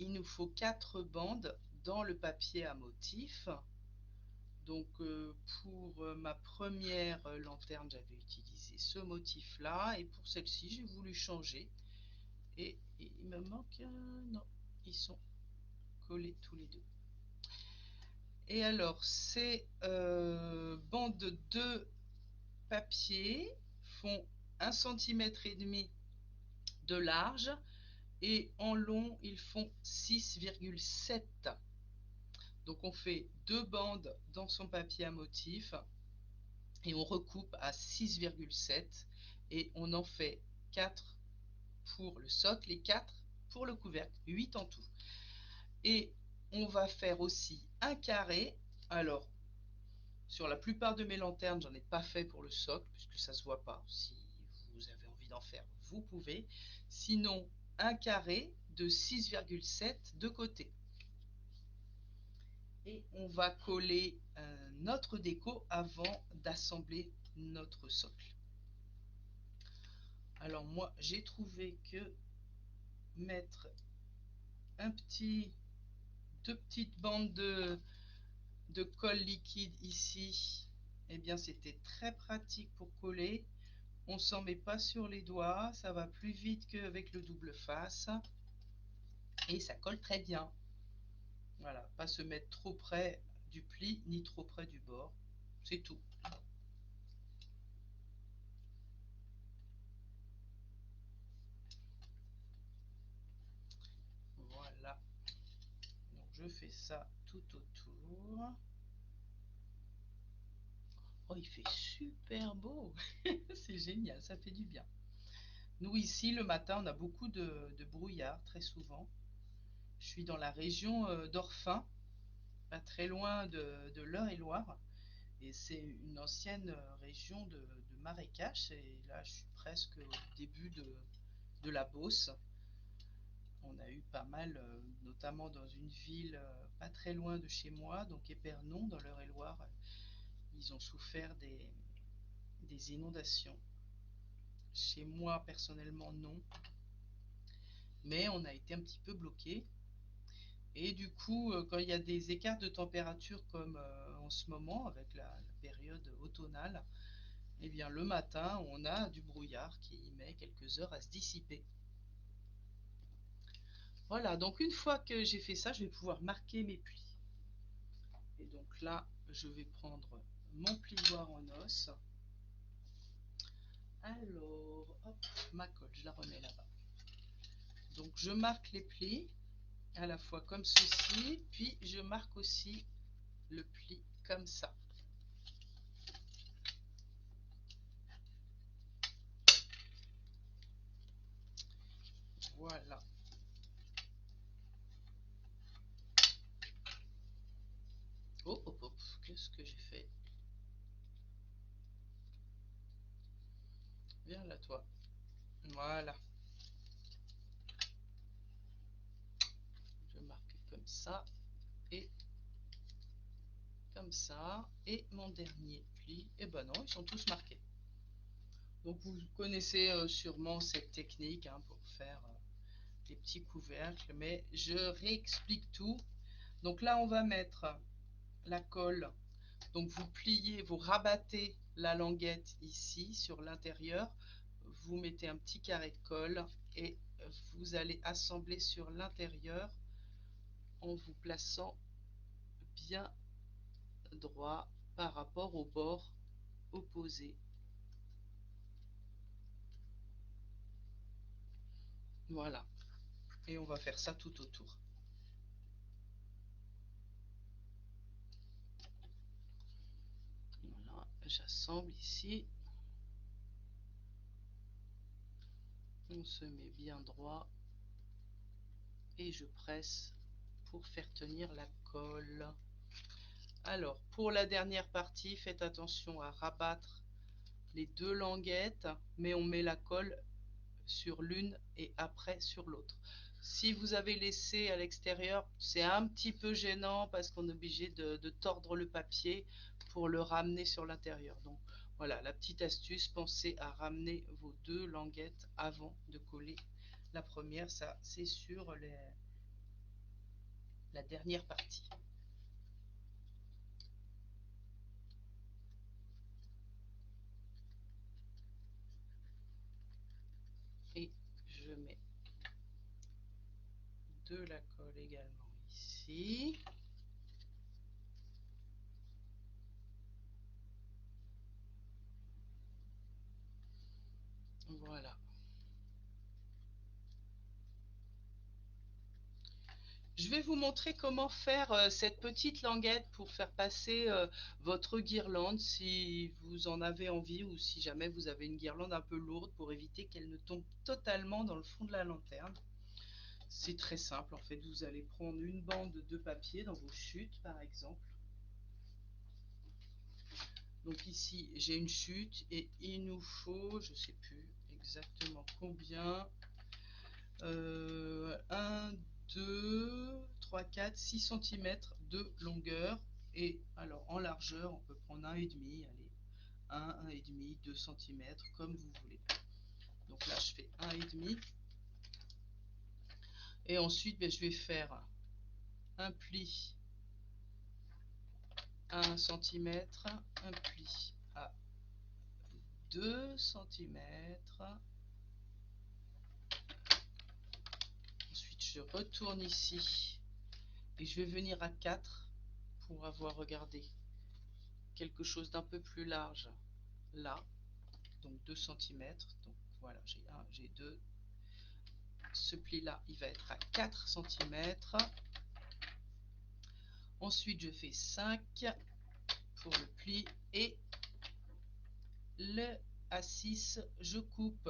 il nous faut 4 bandes dans le papier à motif. Donc pour ma première lanterne, j'avais utilisé ce motif-là, et pour celle-ci, j'ai voulu changer. Et il me manque non, ils sont collés tous les deux. Et alors, ces bandes de papier font 1,5 cm de large, et en long, ils font 6,7. Donc on fait 2 bandes dans son papier à motif et on recoupe à 6,7, et on en fait 4 pour le socle et 4 pour le couvercle, 8 en tout. Et on va faire aussi un carré. Alors, sur la plupart de mes lanternes, j'en ai pas fait pour le socle puisque ça se voit pas. Si vous avez envie d'en faire, vous pouvez. Sinon, un carré de 6,7 de côté. Et on va coller notre déco avant d'assembler notre socle. Alors moi, j'ai trouvé que mettre deux petites bandes de colle liquide ici, eh bien c'était très pratique pour coller. On s'en met pas sur les doigts, ça va plus vite qu'avec le double face et ça colle très bien. Voilà, pas se mettre trop près du pli ni trop près du bord, c'est tout. Voilà, donc je fais ça tout autour. Oh, il fait super beau. C'est génial, ça fait du bien. Nous ici le matin on a beaucoup de brouillard, très souvent. Je suis dans la région d'Orphin, pas très loin de l'Eure-et-Loir, et c'est une ancienne région de marécages, et là je suis presque au début de la Beauce. On a eu pas mal, notamment dans une ville pas très loin de chez moi, donc Épernon dans l'Eure-et-Loir, ils ont souffert des inondations. Chez moi personnellement non, mais on a été un petit peu bloqué. Et du coup, quand il y a des écarts de température comme en ce moment, avec la période automnale, eh bien le matin, on a du brouillard qui met quelques heures à se dissiper. Voilà, donc une fois que j'ai fait ça, je vais pouvoir marquer mes plis. Et donc là, je vais prendre mon plioir en os. Alors, hop, ma colle, je la remets là-bas. Donc je marque les plis. à la fois comme ceci, puis je marque aussi le pli comme ça. Voilà. Oh, hop, hop, qu'est-ce que j'ai fait? Viens là, toi. Voilà. Je marque comme ça et comme ça. Et mon dernier pli, et ben non, ils sont tous marqués. Donc vous connaissez sûrement cette technique hein, pour faire des petits couvercles, mais je réexplique tout. Donc là, on va mettre la colle. Donc vous pliez, vous rabattez la languette ici sur l'intérieur. Vous mettez un petit carré de colle et vous allez assembler sur l'intérieur en vous plaçant bien droit par rapport au bord opposé. Voilà. Et on va faire ça tout autour. Voilà, j'assemble ici. On se met bien droit et je presse pour faire tenir la colle. Alors, pour la dernière partie, faites attention à rabattre les deux languettes, mais on met la colle sur l'une et après sur l'autre. Si vous avez laissé à l'extérieur, c'est un petit peu gênant parce qu'on est obligé de tordre le papier pour le ramener sur l'intérieur. Donc voilà, la petite astuce, pensez à ramener vos deux languettes avant de coller la première. Ça, c'est sur la dernière partie. Et je mets de la colle également ici. Voilà. Je vais vous montrer comment faire cette petite languette pour faire passer votre guirlande si vous en avez envie ou si jamais vous avez une guirlande un peu lourde pour éviter qu'elle ne tombe totalement dans le fond de la lanterne. C'est très simple en fait, vous allez prendre une bande de papier dans vos chutes par exemple. Donc ici j'ai une chute et il nous faut, je ne sais plus exactement combien, 1, 2, 3, 4, 6 cm de longueur. Et alors en largeur, on peut prendre 1,5, allez, 1,5, 2 cm, comme vous voulez. Donc là, je fais 1,5. Et ensuite, ben, je vais faire un pli à 1 cm, un pli à 2 cm. Ensuite, je retourne ici et je vais venir à 4 pour avoir regardé quelque chose d'un peu plus large là, donc 2 cm. Donc voilà, j'ai 1, j'ai 2. Ce pli là, il va être à 4 cm. Ensuite, je fais 5 pour le pli et le A6, je coupe.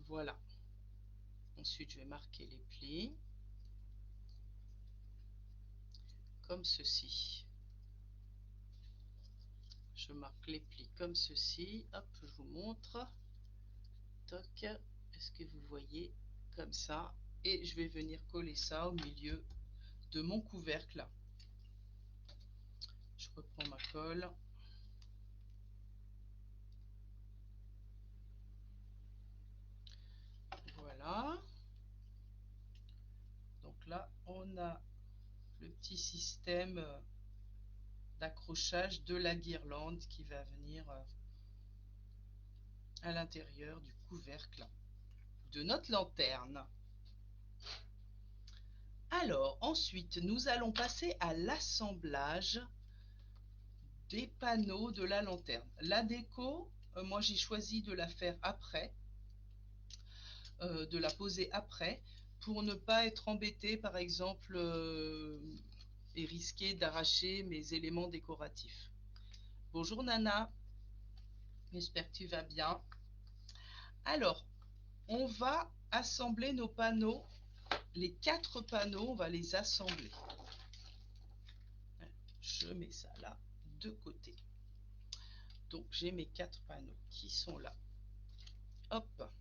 Voilà. Ensuite, je vais marquer les plis comme ceci. Je marque les plis comme ceci. Hop, je vous montre. Toc. Est-ce que vous voyez comme ça? Et je vais venir coller ça au milieu de mon couvercle. Je reprends ma colle. Voilà. Donc là, on a le petit système d'accrochage de la guirlande qui va venir à l'intérieur du couvercle de notre lanterne. Alors, ensuite, nous allons passer à l'assemblage des panneaux de la lanterne. La déco, moi j'ai choisi de la faire après, de la poser après pour ne pas être embêté par exemple et risquer d'arracher mes éléments décoratifs. Bonjour Nana, j'espère que tu vas bien. Alors, on va assembler nos panneaux, les 4 panneaux, on va les assembler. Je mets ça là, de côté. Donc j'ai mes 4 panneaux qui sont là. Hop.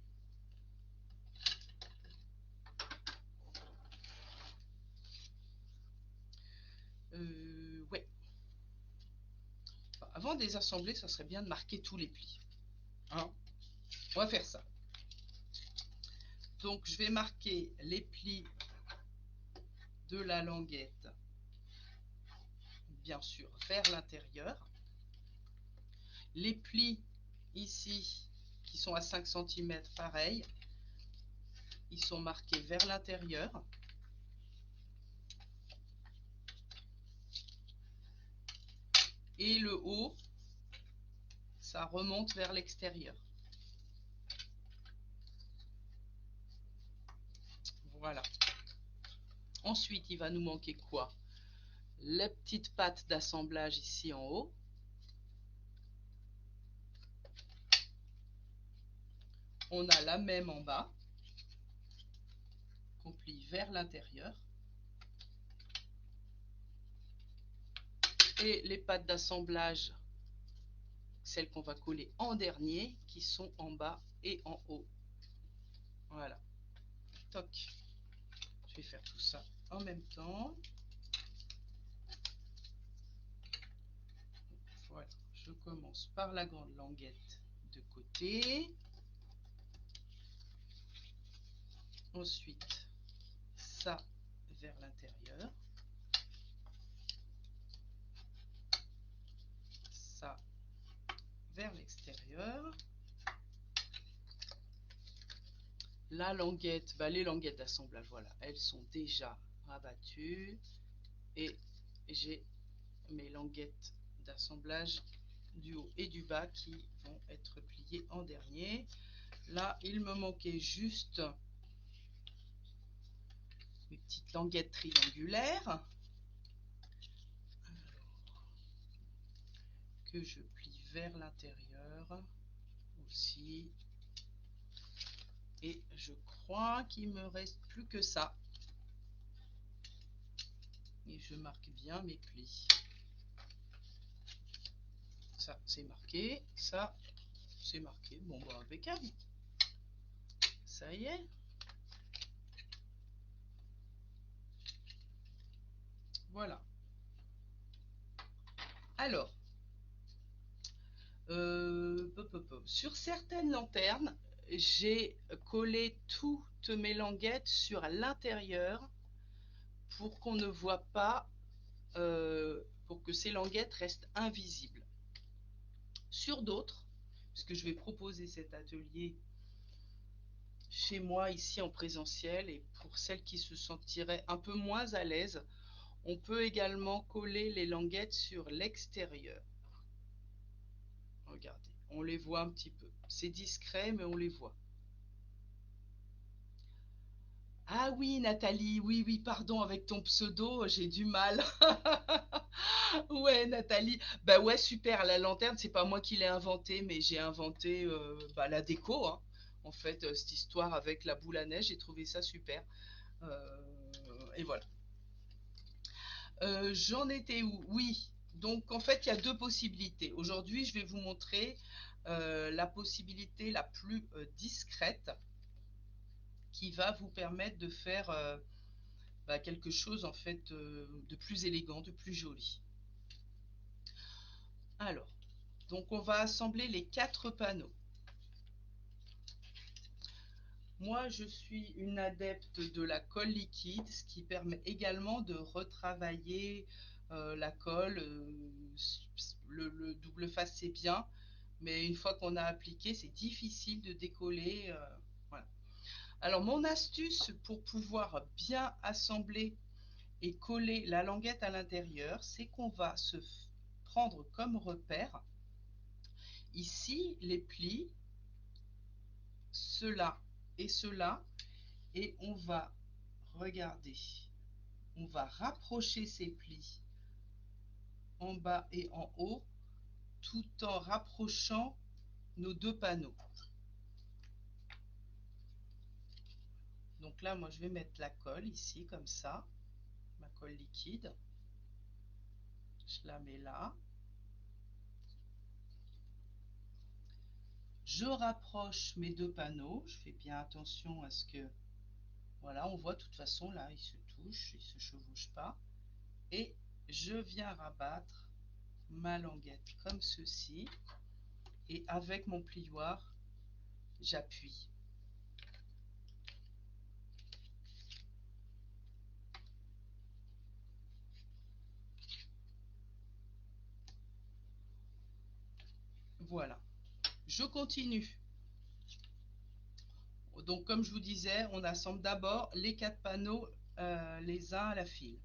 Ouais. Enfin, avant de les assembler, ça serait bien de marquer tous les plis. Hein, on va faire ça. Donc je vais marquer les plis de la languette, bien sûr, vers l'intérieur. Les plis ici, qui sont à 5 cm, pareil, ils sont marqués vers l'intérieur. Et le haut, ça remonte vers l'extérieur. Voilà. Ensuite, il va nous manquer quoi? Les petites pattes d'assemblage ici en haut. On a la même en bas, qu'on plie vers l'intérieur. Et les pattes d'assemblage, celles qu'on va coller en dernier, qui sont en bas et en haut. Voilà. Toc. Je vais faire tout ça en même temps. Voilà. Je commence par la grande languette de côté. Ensuite, ça vers l'intérieur. Ça vers l'extérieur. La languette, bah les languettes d'assemblage, voilà, elles sont déjà rabattues. Et j'ai mes languettes d'assemblage du haut et du bas qui vont être pliées en dernier. Là, il me manquait juste mes petites languettes triangulaires que je plie vers l'intérieur aussi. Et je crois qu'il me reste plus que ça. Et je marque bien mes plis. Ça, c'est marqué. Ça, c'est marqué. Bon, bah, impeccable. Ça y est. Voilà. Alors, sur certaines lanternes, j'ai collé toutes mes languettes sur l'intérieur pour qu'on ne voit pas, pour que ces languettes restent invisibles. Sur d'autres, puisque je vais proposer cet atelier chez moi ici en présentiel, et pour celles qui se sentiraient un peu moins à l'aise, on peut également coller les languettes sur l'extérieur. Regardez, on les voit un petit peu. C'est discret, mais on les voit. Ah oui, Nathalie, oui, oui, pardon, avec ton pseudo, j'ai du mal. Ouais, Nathalie. Bah ouais, super, la lanterne, c'est pas moi qui l'ai inventée, mais j'ai inventé bah, la déco, hein. En fait, cette histoire avec la boule à neige, j'ai trouvé ça super. Et voilà. J'en étais où? Oui. Donc en fait, il y a deux possibilités. Aujourd'hui, je vais vous montrer la possibilité la plus discrète qui va vous permettre de faire bah, quelque chose en fait de plus élégant, de plus joli. Alors, donc on va assembler les 4 panneaux. Moi, je suis une adepte de la colle liquide, ce qui permet également de retravailler la colle. Le double face, c'est bien, mais une fois qu'on a appliqué, c'est difficile de décoller. Voilà. Alors, mon astuce pour pouvoir bien assembler et coller la languette à l'intérieur, c'est qu'on va se prendre comme repère ici les plis, ceux-là et cela, et on va regarder, on va rapprocher ces plis en bas et en haut tout en rapprochant nos deux panneaux. Donc là, moi, je vais mettre la colle ici, comme ça, ma colle liquide. Je la mets là. Je rapproche mes deux panneaux. Je fais bien attention à ce que... Voilà, on voit de toute façon, là, ils se touchent, ils ne se chevauchent pas. Et je viens rabattre ma languette comme ceci. Et avec mon plioir, j'appuie. Voilà. Je continue. Donc, comme je vous disais, on assemble d'abord les 4 panneaux les uns à la file.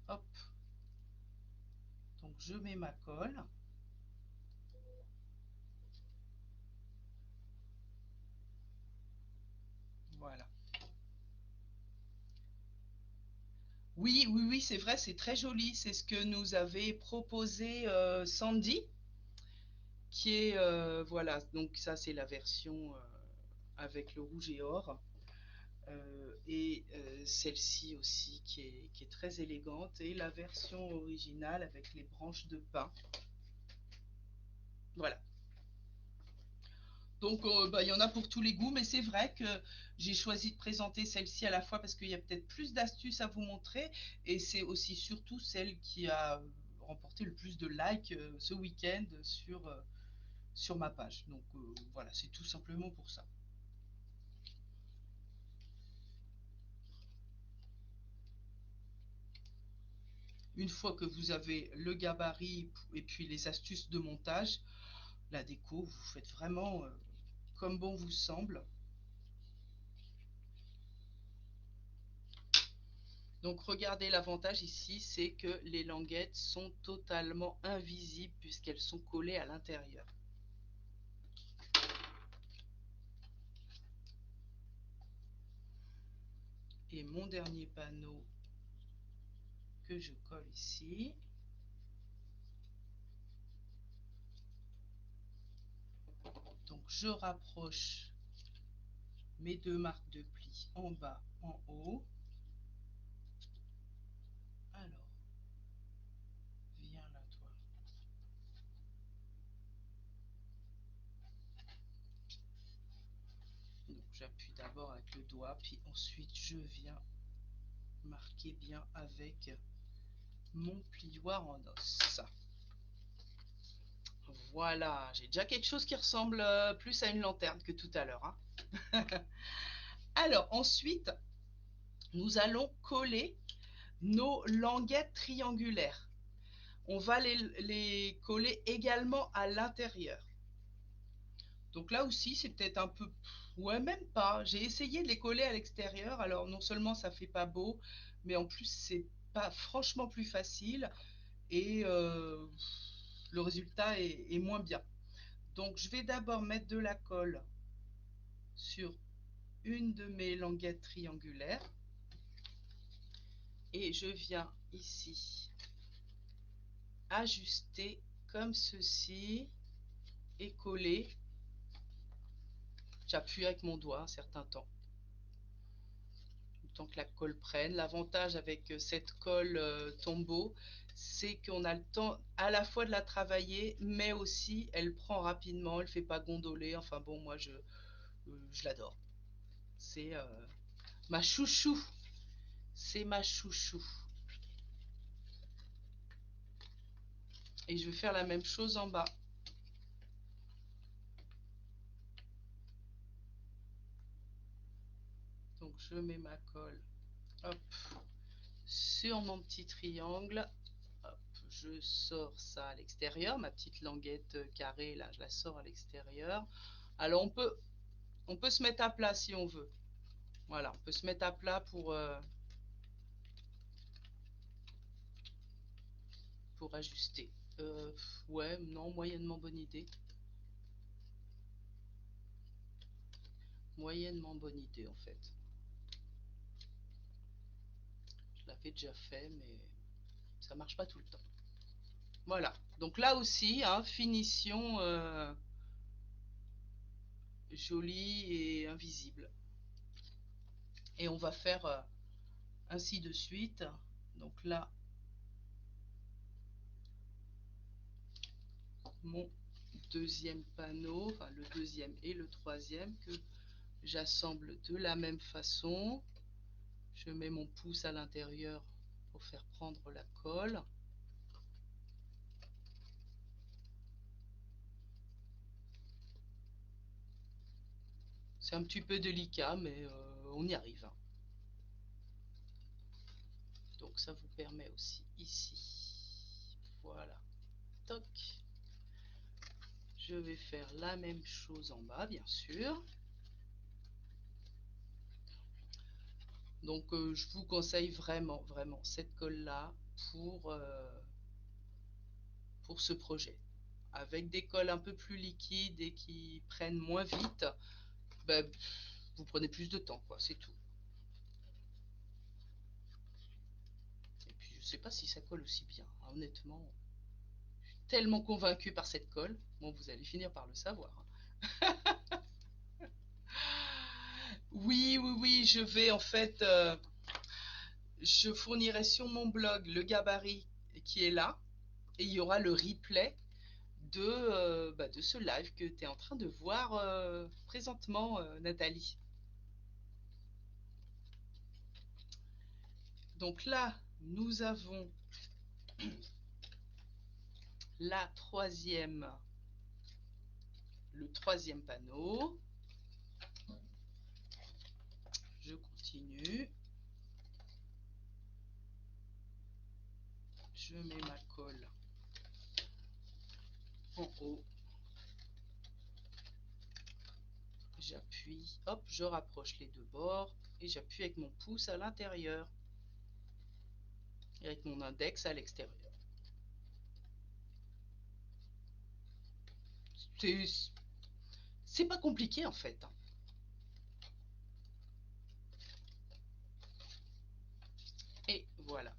Hop. Donc, je mets ma colle. Voilà. Oui, oui, oui, c'est vrai, c'est très joli. C'est ce que nous avait proposé Sandy, qui est, voilà, donc ça c'est la version avec le rouge et or. Et celle-ci aussi qui est très élégante, et la version originale avec les branches de pin. Voilà. Donc bah, il y en a pour tous les goûts, mais c'est vrai que j'ai choisi de présenter celle-ci à la fois parce qu'il y a peut-être plus d'astuces à vous montrer, et c'est aussi surtout celle qui a remporté le plus de likes ce week-end sur ma page. Donc voilà, c'est tout simplement pour ça. Une fois que vous avez le gabarit et puis les astuces de montage, la déco, vous faites vraiment comme bon vous semble. Donc regardez, l'avantage ici, c'est que les languettes sont totalement invisibles puisqu'elles sont collées à l'intérieur. Et mon dernier panneau que je colle ici. Donc je rapproche mes deux marques de plis en bas, en haut. Alors, viens là toi. Donc j'appuie d'abord avec le doigt, puis ensuite je viens marquer bien avec mon plioir en os. Voilà, j'ai déjà quelque chose qui ressemble plus à une lanterne que tout à l'heure, hein. Alors ensuite, nous allons coller nos languettes triangulaires. On va les coller également à l'intérieur. Donc là aussi, c'est peut-être un peu... Ouais, même pas. J'ai essayé de les coller à l'extérieur. Alors non seulement ça fait pas beau, mais en plus c'est pas franchement plus facile. Et le résultat est moins bien. Donc je vais d'abord mettre de la colle sur une de mes languettes triangulaires. Et je viens ici ajuster comme ceci et coller. J'appuie avec mon doigt un certain temps, le temps que la colle prenne. L'avantage avec cette colle tombeau, c'est qu'on a le temps à la fois de la travailler, mais aussi elle prend rapidement, elle fait pas gondoler. Enfin bon, moi je l'adore. C'est ma chouchou. C'est ma chouchou. Et je vais faire la même chose en bas. Donc je mets ma colle, hop, sur mon petit triangle. Hop, je sors ça à l'extérieur, ma petite languette carrée là, je la sors à l'extérieur. Alors on peut se mettre à plat si on veut. Voilà, on peut se mettre à plat pour ajuster. Ouais, non, moyennement bonne idée. moyennement bonne idée en fait. Je l'avais déjà fait, mais ça marche pas tout le temps. Voilà, donc là aussi, hein, finition jolie et invisible. Et on va faire ainsi de suite. Donc là, mon deuxième panneau, enfin le deuxième et le troisième, que j'assemble de la même façon. Je mets mon pouce à l'intérieur pour faire prendre la colle. C'est un petit peu délicat, mais on y arrive, hein. Donc ça vous permet aussi ici. Voilà. Toc. Je vais faire la même chose en bas, bien sûr. Donc je vous conseille vraiment, vraiment cette colle-là pour ce projet. Avec des colles un peu plus liquides et qui prennent moins vite, ben, vous prenez plus de temps, quoi, c'est tout. Et puis je sais pas si ça colle aussi bien, hein, honnêtement. Je suis tellement convaincue par cette colle. Bon, vous allez finir par le savoir, hein. Oui, oui, oui, je vais en fait, je fournirai sur mon blog le gabarit qui est là, et il y aura le replay de ce live que tu es en train de voir présentement, Nathalie. Donc là, nous avons le troisième panneau. Je continue. Je mets ma colle en haut. J'appuie, hop, je rapproche les deux bords et j'appuie avec mon pouce à l'intérieur et avec mon index à l'extérieur. C'est pas compliqué en fait, hein. Et voilà.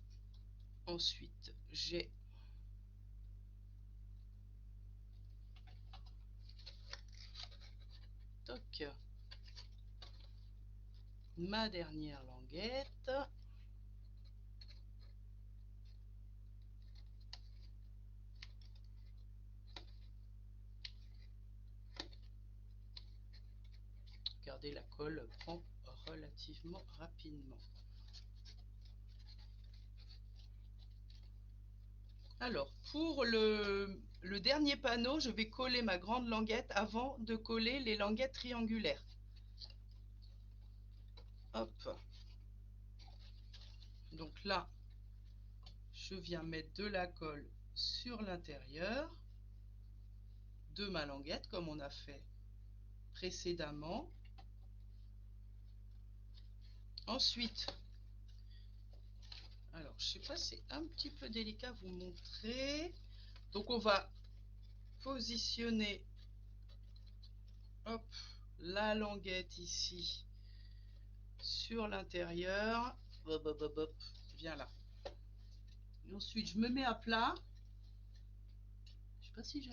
Ensuite, j'ai toc ma dernière languette. Regardez, la colle prend relativement rapidement. Alors, pour le dernier panneau, je vais coller ma grande languette avant de coller les languettes triangulaires. Hop. Donc là, je viens mettre de la colle sur l'intérieur de ma languette, comme on a fait précédemment. Ensuite, alors je sais pas, c'est un petit peu délicat à vous montrer. Donc on va positionner, hop, la languette ici sur l'intérieur. Hop, hop, hop, hop, viens là. Et ensuite, je me mets à plat. Je sais pas si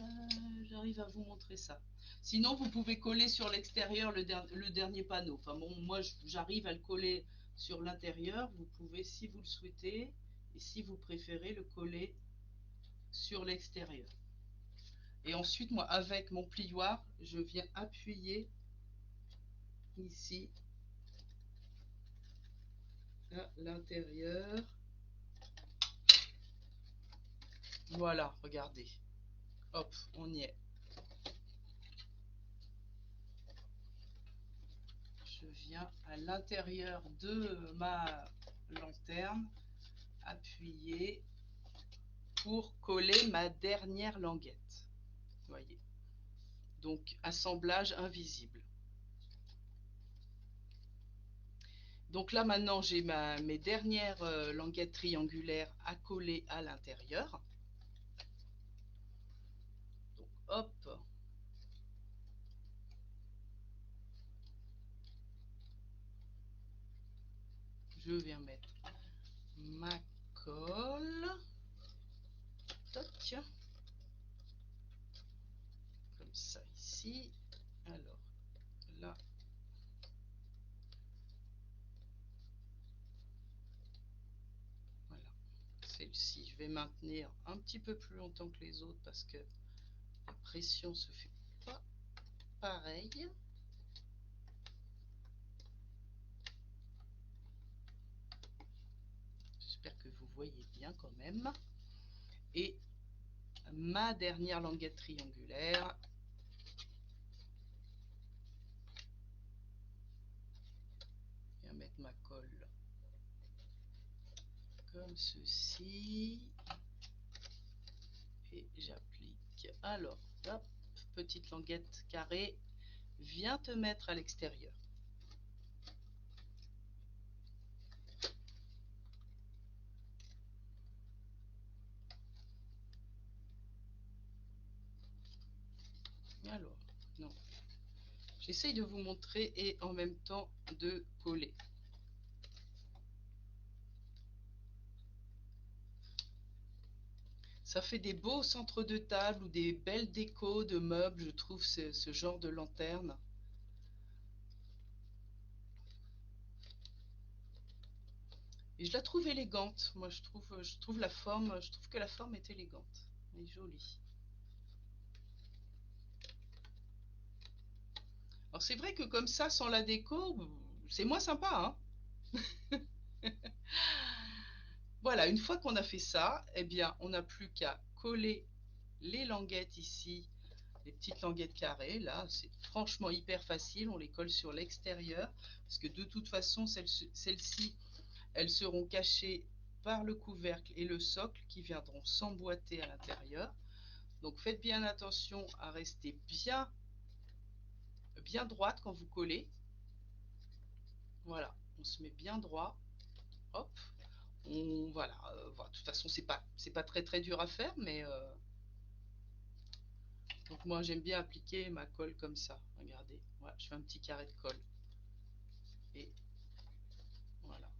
j'arrive à vous montrer ça. Sinon, vous pouvez coller sur l'extérieur le dernier panneau. Enfin bon, moi, j'arrive à le coller sur l'intérieur. Vous pouvez, si vous le souhaitez, et si vous préférez, le coller sur l'extérieur. Et ensuite, moi, avec mon plioir, je viens appuyer ici à l'intérieur. Voilà, regardez. Hop, on y est. Je viens à l'intérieur de ma lanterne appuyer pour coller ma dernière languette. Voyez. Donc, assemblage invisible. Donc là, maintenant, j'ai mes dernières languettes triangulaires à coller à l'intérieur. Donc, hop. je viens mettre ma colle. Toc. Comme ça ici. Alors là, voilà. Celle-ci, je vais maintenir un petit peu plus longtemps que les autres parce que la pression se fait pas pareil. J'espère que vous voyez bien quand même. Et ma dernière languette triangulaire. Je viens mettre ma colle comme ceci. Et j'applique. Alors, hop, petite languette carrée, viens te mettre à l'extérieur. Alors, non. J'essaye de vous montrer et en même temps de coller. Ça fait des beaux centres de table ou des belles décos de meubles, je trouve, ce genre de lanterne. Et je la trouve élégante. Moi, je trouve la forme, je trouve que la forme est élégante. Elle est jolie. Alors c'est vrai que comme ça, sans la déco, c'est moins sympa, hein. Voilà, une fois qu'on a fait ça, eh bien, on n'a plus qu'à coller les languettes ici, les petites languettes carrées. Là, c'est franchement hyper facile. On les colle sur l'extérieur parce que de toute façon, celles-ci, elles seront cachées par le couvercle et le socle qui viendront s'emboîter à l'intérieur. Donc faites bien attention à rester bien droite quand vous collez. Voilà, on se met bien droit. Hop, voilà, voilà. De toute façon, c'est pas très dur à faire, mais donc moi j'aime bien appliquer ma colle comme ça. Regardez, voilà, je fais un petit carré de colle et voilà.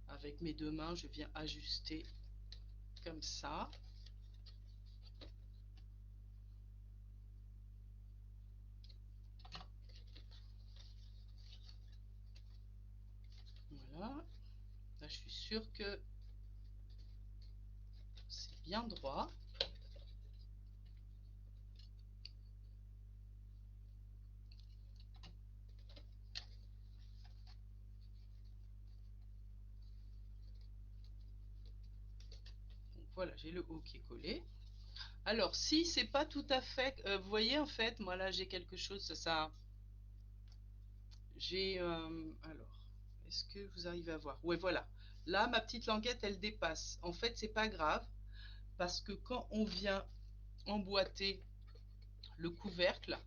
Avec mes deux mains, je viens ajuster comme ça. Voilà. Là, je suis sûre que c'est bien droit. Donc voilà, j'ai le haut qui est collé. Alors, si c'est pas tout à fait, vous voyez en fait, moi là j'ai quelque chose, ça, j'ai, alors, est-ce que vous arrivez à voir? Ouais, voilà. Là, ma petite languette, elle dépasse. En fait, c'est pas grave parce que quand on vient emboîter le couvercle,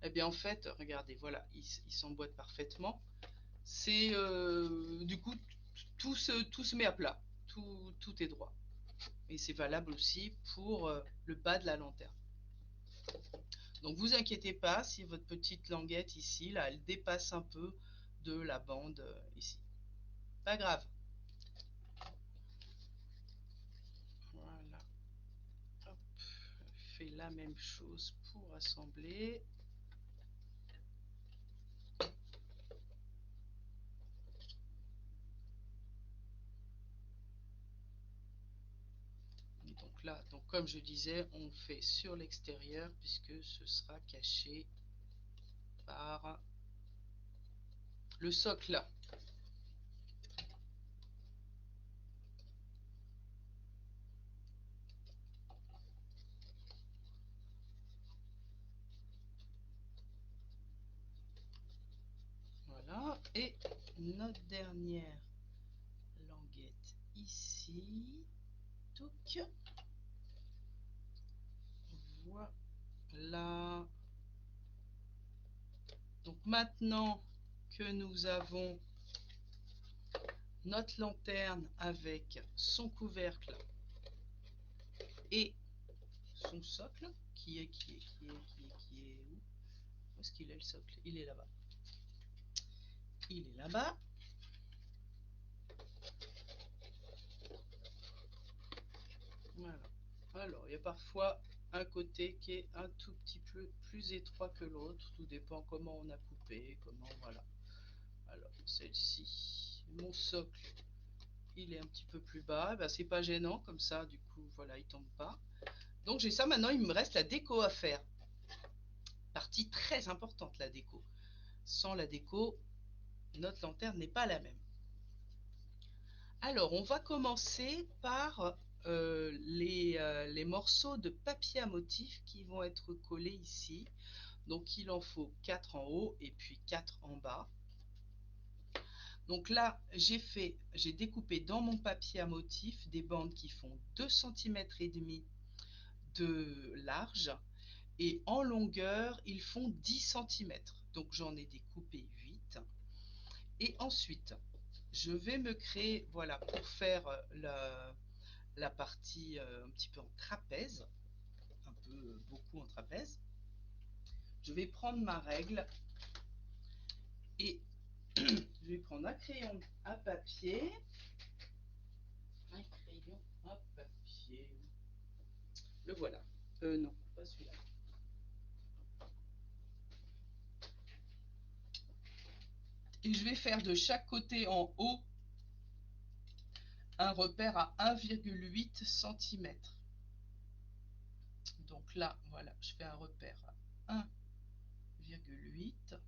eh bien en fait, regardez, voilà, il s'emboîte parfaitement. C'est du coup tout se met à plat, tout est droit. Et c'est valable aussi pour le bas de la lanterne. Donc vous inquiétez pas si votre petite languette ici, là, elle dépasse un peu de la bande ici. Pas grave. Voilà. Hop. Je fais la même chose pour assembler. Donc là, donc comme je disais, on fait sur l'extérieur puisque ce sera caché par le socle. Voilà, et notre dernière languette ici. Touc. Voilà. Donc maintenant que nous avons notre lanterne avec son couvercle et son socle, qui est où? Où est-ce qu'il est le socle? Il est là-bas. Il est là-bas. Alors, il y a parfois un côté qui est un tout petit peu plus étroit que l'autre, tout dépend comment on a coupé, comment, voilà. Alors, celle-ci, mon socle, il est un petit peu plus bas, ben, c'est pas gênant, comme ça, du coup, voilà, il tombe pas. Donc j'ai ça, maintenant il me reste la déco à faire. Partie très importante, la déco. Sans la déco, notre lanterne n'est pas la même. Alors, on va commencer par les morceaux de papier à motif qui vont être collés ici. Donc, il en faut 4 en haut et puis 4 en bas. Donc là, j'ai découpé dans mon papier à motif des bandes qui font 2,5 cm de large et en longueur, ils font 10 cm. Donc j'en ai découpé 8. Et ensuite, je vais me créer, voilà, pour faire la partie un petit peu en trapèze, un peu beaucoup en trapèze, je vais prendre ma règle et je vais prendre un crayon à papier, le voilà, non, pas celui-là. Et je vais faire de chaque côté en haut un repère à 1,8 cm. Donc là, voilà, je fais un repère à 1,8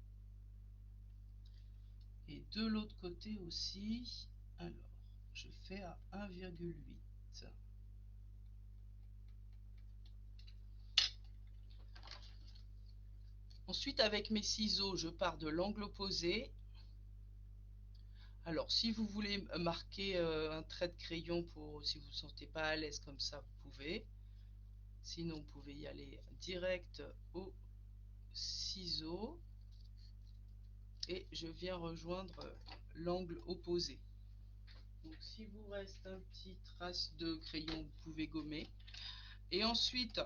et de l'autre côté aussi, alors je fais à 1,8. Ensuite, avec mes ciseaux, je pars de l'angle opposé. Alors, si vous voulez marquer un trait de crayon pour si vous ne vous sentez pas à l'aise comme ça, vous pouvez. Sinon, vous pouvez y aller direct au ciseau et je viens rejoindre l'angle opposé. Donc, si vous reste un petit trace de crayon, vous pouvez gommer. Et ensuite,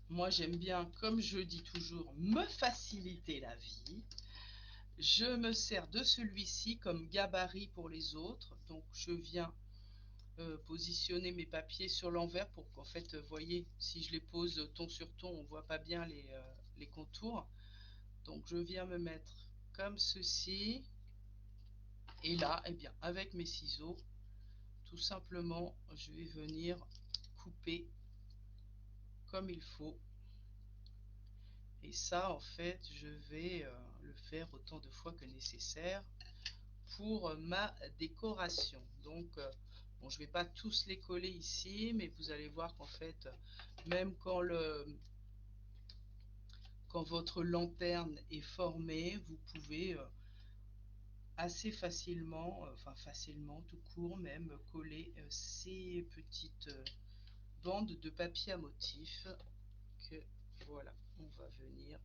moi j'aime bien, comme je dis toujours, me faciliter la vie. Je me sers de celui-ci comme gabarit pour les autres. Donc je viens positionner mes papiers sur l'envers pour qu'en fait, vous voyez, si je les pose ton sur ton, on ne voit pas bien les contours. Donc je viens me mettre comme ceci. Et là, eh bien, avec mes ciseaux, tout simplement, je vais venir couper comme il faut. Et ça, en fait, je vais le faire autant de fois que nécessaire pour ma décoration. Donc, bon, je ne vais pas tous les coller ici, mais vous allez voir qu'en fait, même quand votre lanterne est formée, vous pouvez assez facilement, enfin facilement, tout court même, coller ces petites bandes de papier à motif que, voilà, on va venir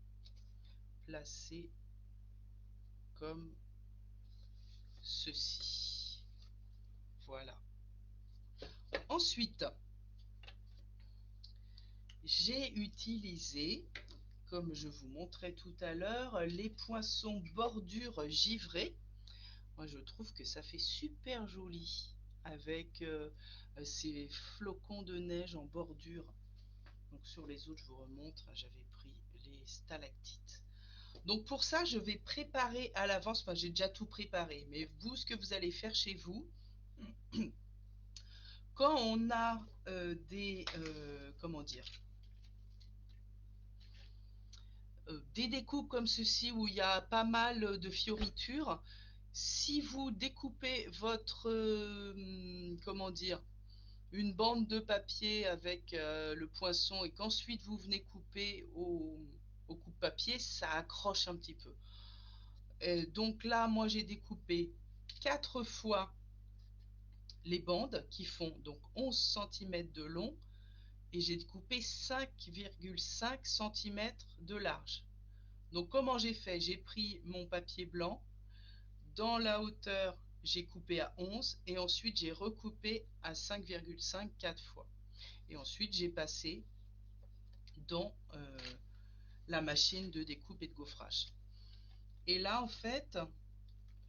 placer comme ceci. Voilà. Ensuite, j'ai utilisé, comme je vous montrais tout à l'heure, les poinçons bordure givrés. Moi, je trouve que ça fait super joli avec ces flocons de neige en bordure. Donc sur les autres, je vous remontre, j'avais pris les stalactites. Donc pour ça, je vais préparer à l'avance, enfin j'ai déjà tout préparé, mais vous, ce que vous allez faire chez vous, quand on a comment dire, des découpes comme ceci où il y a pas mal de fioritures, si vous découpez votre, comment dire, une bande de papier avec le poinçon et qu'ensuite vous venez couper au coupe-papier, ça accroche un petit peu. Et donc là, moi j'ai découpé 4 fois les bandes qui font donc 11 cm de long et j'ai découpé 5,5 cm de large. Donc comment j'ai fait? J'ai pris mon papier blanc, dans la hauteur j'ai coupé à 11 et ensuite j'ai recoupé à 5,5 4 fois. Et ensuite j'ai passé dans la machine de découpe et de gaufrage. Et là en fait,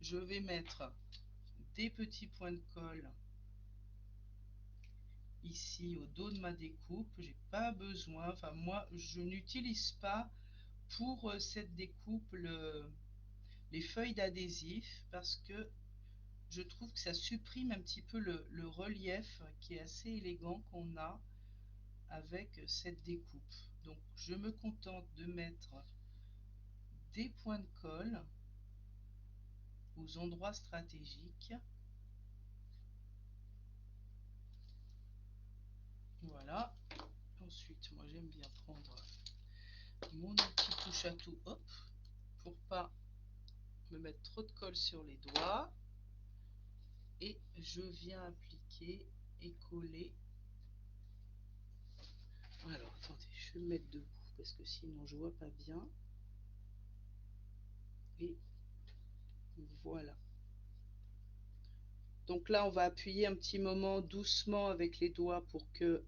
je vais mettre des petits points de colle ici au dos de ma découpe. J'ai pas besoin, enfin moi je n'utilise pas pour cette découpe les feuilles d'adhésif parce que je trouve que ça supprime un petit peu le relief qui est assez élégant qu'on a avec cette découpe. Donc je me contente de mettre des points de colle aux endroits stratégiques. Voilà. Ensuite, moi j'aime bien prendre mon outil touche à tout, hop, pour pas me mettre trop de colle sur les doigts. Et je viens appliquer et coller. Alors attendez, je vais me mettre debout parce que sinon je vois pas bien. Et voilà. Donc là, on va appuyer un petit moment doucement avec les doigts pour que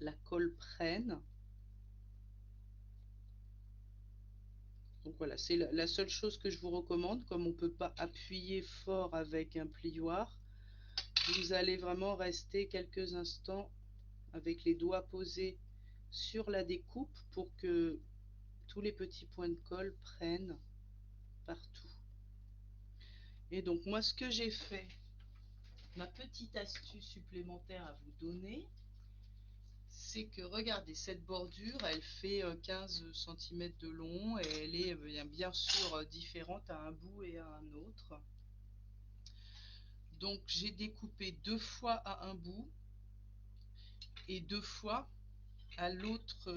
la colle prenne. Donc voilà, c'est la seule chose que je vous recommande. Comme on ne peut pas appuyer fort avec un plioir, vous allez vraiment rester quelques instants avec les doigts posés sur la découpe pour que tous les petits points de colle prennent partout. Et donc moi, ce que j'ai fait, ma petite astuce supplémentaire à vous donner, c'est que regardez, cette bordure, elle fait 15 cm de long et elle est bien sûr différente à un bout et à un autre. Donc j'ai découpé 2 fois à un bout et 2 fois à l'autre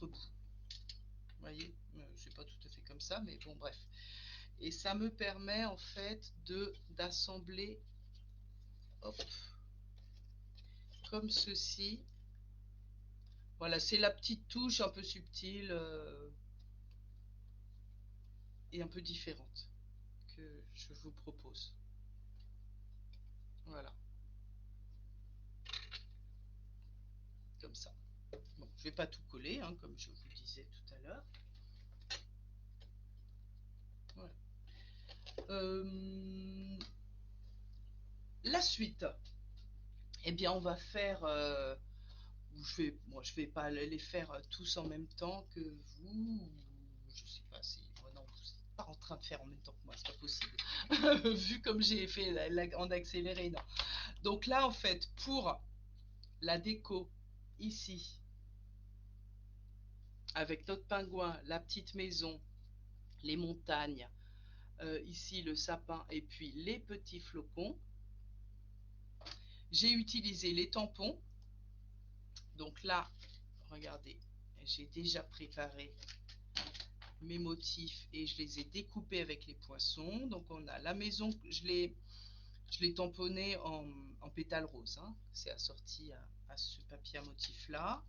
bout. Vous voyez, c'est pas tout à fait comme ça, mais bon bref. Et ça me permet en fait d'assembler, hop, comme ceci. Voilà, c'est la petite touche un peu subtile et un peu différente que je vous propose. Voilà, comme ça. Bon, je vais pas tout coller, hein, comme je vous disais tout à l'heure. Voilà. La suite, eh bien, on va faire. Je vais pas les faire tous en même temps que vous. Je sais pas si. Oh non, vous n'êtes pas en train de faire en même temps que moi, c'est pas possible. Vu comme j'ai fait en accéléré, non. Donc là, en fait, pour la déco ici, avec notre pingouin, la petite maison, les montagnes, ici le sapin et puis les petits flocons, j'ai utilisé les tampons. Donc là, regardez, j'ai déjà préparé mes motifs et je les ai découpés avec les poinçons. Donc on a la maison, je l'ai tamponné en pétales roses, hein. C'est assorti à ce papier à motif là.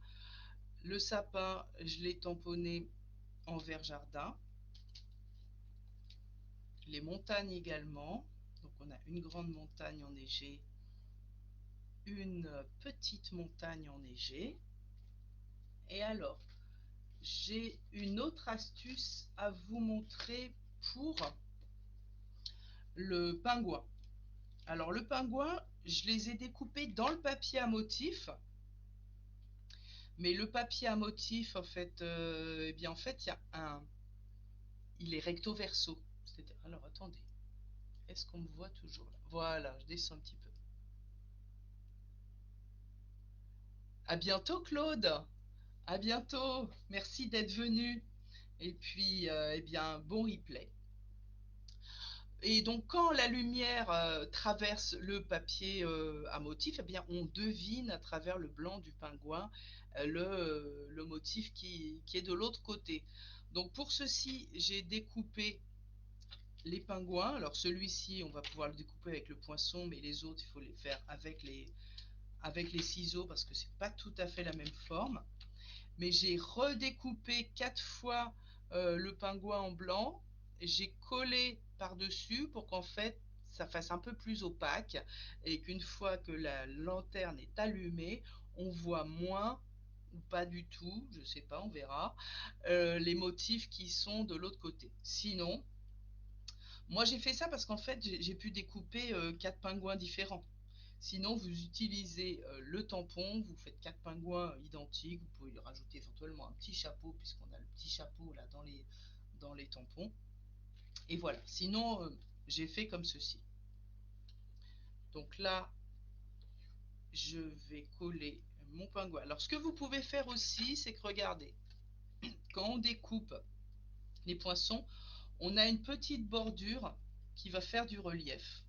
Le sapin, je l'ai tamponné en vert jardin. Les montagnes également. Donc on a une grande montagne enneigée, une petite montagne enneigée. Et alors, j'ai une autre astuce à vous montrer pour le pingouin. Alors le pingouin, je les ai découpés dans le papier à motif. Mais le papier à motif, en fait, eh bien en fait, il est recto verso. Alors attendez, est-ce qu'on me voit toujours là? Voilà, je descends un petit peu. À bientôt Claude. À bientôt. Merci d'être venu. Et puis, eh bien, bon replay. Et donc, quand la lumière traverse le papier à motif, eh bien, on devine à travers le blanc du pingouin le motif qui est de l'autre côté. Donc, pour ceci, j'ai découpé les pingouins. Alors, celui-ci, on va pouvoir le découper avec le poinçon, mais les autres, il faut les faire avec les ciseaux parce que c'est pas tout à fait la même forme. Mais j'ai redécoupé 4 fois le pingouin en blanc, j'ai collé par-dessus pour qu'en fait ça fasse un peu plus opaque et qu'une fois que la lanterne est allumée, on voit moins ou pas du tout, je sais pas, on verra, les motifs qui sont de l'autre côté. Sinon, moi j'ai fait ça parce qu'en fait j'ai pu découper 4 pingouins différents. Sinon, vous utilisez le tampon, vous faites 4 pingouins identiques, vous pouvez rajouter éventuellement un petit chapeau, puisqu'on a le petit chapeau là dans les tampons. Et voilà, sinon, j'ai fait comme ceci. Donc là, je vais coller mon pingouin. Alors, ce que vous pouvez faire aussi, c'est que regardez, quand on découpe les poinçons, on a une petite bordure qui va faire du relief.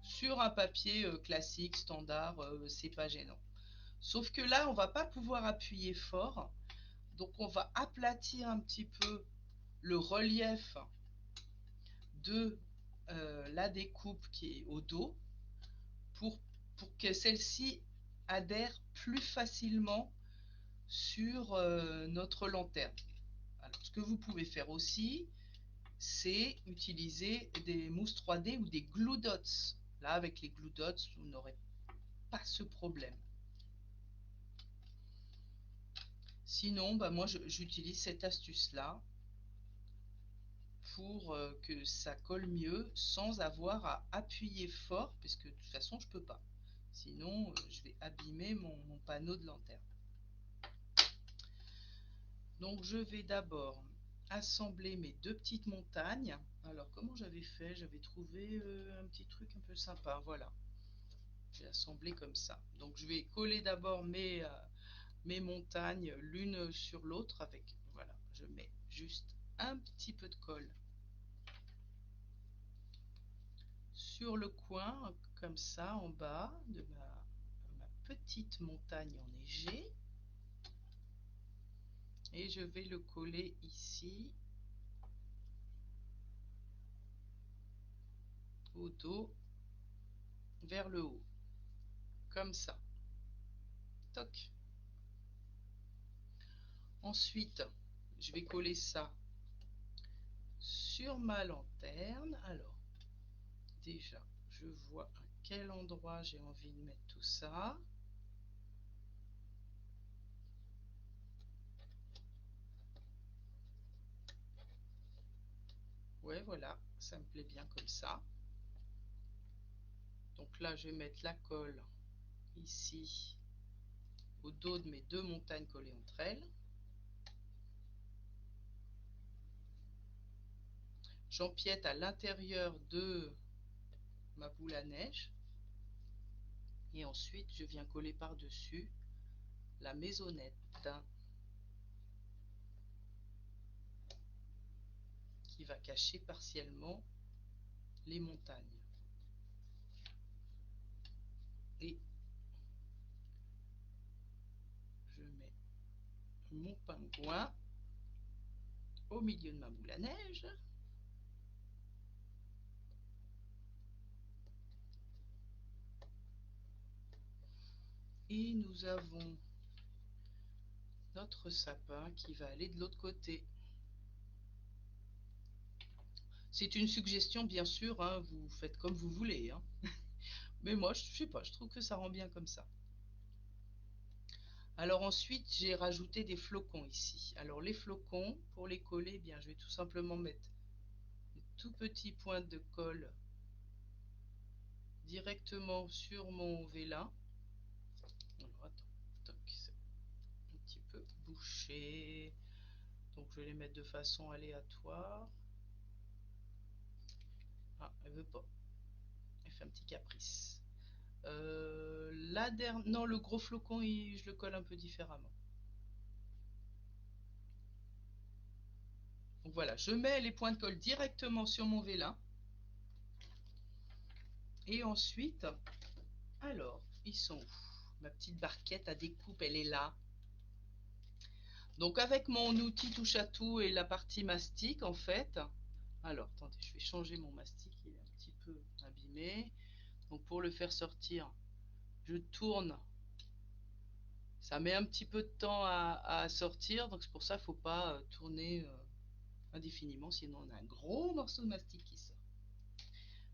Sur un papier classique, standard, c'est pas gênant. Sauf que là, on va pas pouvoir appuyer fort. Donc on va aplatir un petit peu le relief de la découpe qui est au dos pour, pour que celle-ci adhère plus facilement sur notre lanterne. Alors, ce que vous pouvez faire aussi, c'est utiliser des mousses 3D ou des glue dots. Là, avec les glue dots, vous n'aurez pas ce problème. Sinon, bah, moi, j'utilise cette astuce-là pour que ça colle mieux sans avoir à appuyer fort, parce que de toute façon, je peux pas. Sinon, je vais abîmer mon panneau de lanterne. Donc, je vais d'abord assembler mes deux petites montagnes. Alors, comment j'avais fait? J'avais trouvé un petit truc un peu sympa. Voilà, j'ai assemblé comme ça. Donc, je vais coller d'abord mes montagnes l'une sur l'autre avec, voilà, je mets juste un petit peu de colle sur le coin, comme ça, en bas de ma petite montagne enneigée. Et je vais le coller ici, au dos, vers le haut, comme ça. Toc. Ensuite, je vais coller ça sur ma lanterne. Alors, déjà, je vois à quel endroit j'ai envie de mettre tout ça. Ouais, voilà, ça me plaît bien comme ça. Donc là, je vais mettre la colle ici, au dos de mes deux montagnes collées entre elles. J'empiète à l'intérieur de ma boule à neige. Et ensuite, je viens coller par-dessus la maisonnette qui va cacher partiellement les montagnes. Et je mets mon pingouin au milieu de ma boule à neige. Et nous avons notre sapin qui va aller de l'autre côté. C'est une suggestion, bien sûr, hein, vous faites comme vous voulez. Hein. Mais moi, je sais pas, je trouve que ça rend bien comme ça. Alors ensuite, j'ai rajouté des flocons ici. Alors les flocons, pour les coller, eh bien, je vais tout simplement mettre des tout petits points de colle directement sur mon vélin. Alors attends, toc, c'est un petit peu bouché. Donc je vais les mettre de façon aléatoire. Ah, elle veut pas. Elle fait un petit caprice. Non, le gros flocon, je le colle un peu différemment. Donc voilà, je mets les points de colle directement sur mon vélin. Et ensuite, alors, ils sont où? Ma petite barquette à découpe, elle est là. Donc avec mon outil touche à tout et la partie mastic, en fait. Alors, attendez, je vais changer mon mastic, il est un petit peu abîmé. Donc pour le faire sortir, je tourne. Ça met un petit peu de temps à sortir, donc c'est pour ça qu'il ne faut pas tourner indéfiniment, sinon on a un gros morceau de mastic qui sort.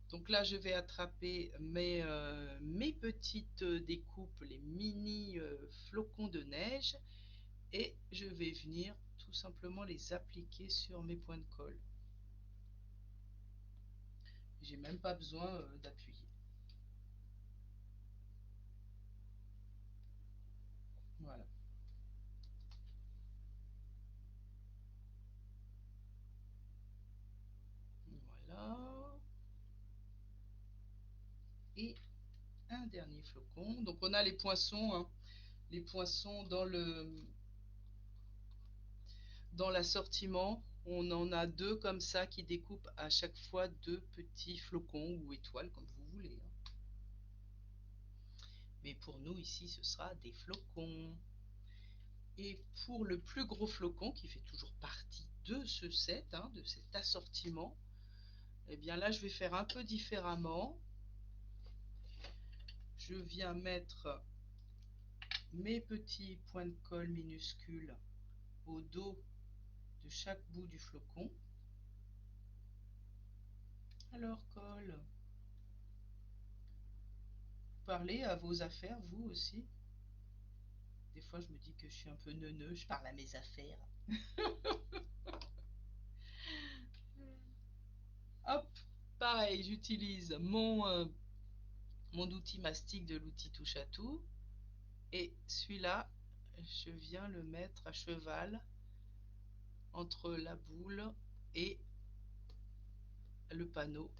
Donc là, je vais attraper mes petites découpes, les mini flocons de neige, et je vais venir tout simplement les appliquer sur mes points de colle. J'ai même pas besoin d'appuyer. et un dernier flocon. Donc on a les poinçons, hein. Les poinçons dans l'assortiment. On en a deux comme ça qui découpent à chaque fois deux petits flocons ou étoiles comme vous voulez, hein. Mais pour nous ici ce sera des flocons. Et pour le plus gros flocon qui fait toujours partie de ce set, hein, de cet assortiment, et bien là je vais faire un peu différemment. Je viens mettre mes petits points de colle minuscules au dos de chaque bout du flocon. Alors colle, parlez à vos affaires vous aussi. Des fois je me dis que je suis un peu neuneux, je parle à mes affaires. Hop, pareil, j'utilise mon outil mastic de l'outil touche à tout. Et celui-là, je viens le mettre à cheval entre la boule et le panneau.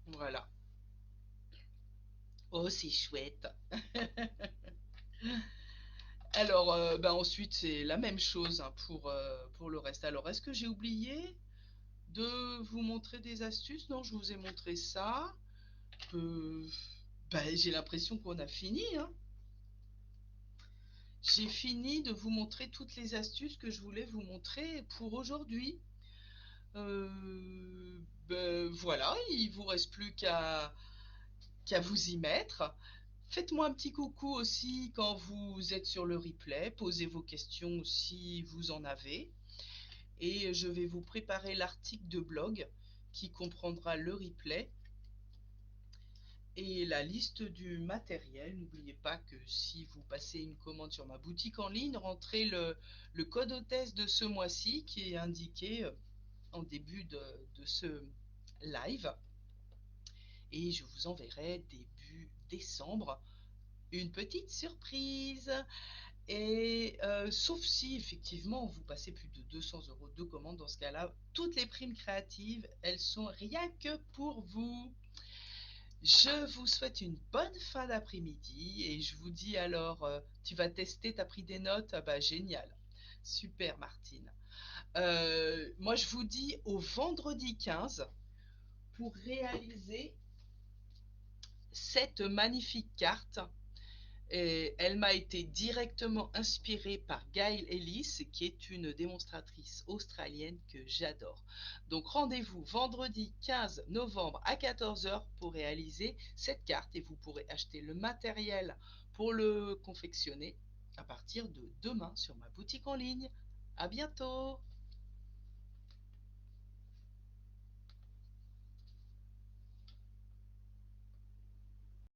Voilà. Oh, c'est chouette. Alors, ensuite, c'est la même chose, hein, pour le reste. Alors, est-ce que j'ai oublié de vous montrer des astuces? Non, je vous ai montré ça. Euh, j'ai l'impression qu'on a fini, hein. J'ai fini de vous montrer toutes les astuces que je voulais vous montrer pour aujourd'hui. Voilà, il vous reste plus qu'à vous y mettre. Faites-moi un petit coucou aussi quand vous êtes sur le replay. Posez vos questions si vous en avez. Et je vais vous préparer l'article de blog qui comprendra le replay et la liste du matériel. N'oubliez pas que si vous passez une commande sur ma boutique en ligne, rentrez le code hôtesse de ce mois-ci qui est indiqué en début de ce live. Et je vous enverrai début décembre une petite surprise. Et sauf si effectivement vous passez plus de 200 € de commande, dans ce cas-là, toutes les primes créatives, elles sont rien que pour vous. Je vous souhaite une bonne fin d'après-midi et je vous dis alors, tu vas tester, t'as pris des notes? Ah bah génial, super Martine. Moi je vous dis au vendredi 15 pour réaliser cette magnifique carte. Et elle m'a été directement inspirée par Gail Ellis, qui est une démonstratrice australienne que j'adore. Donc rendez-vous vendredi 15 novembre à 14 h pour réaliser cette carte et vous pourrez acheter le matériel pour le confectionner à partir de demain sur ma boutique en ligne. À bientôt!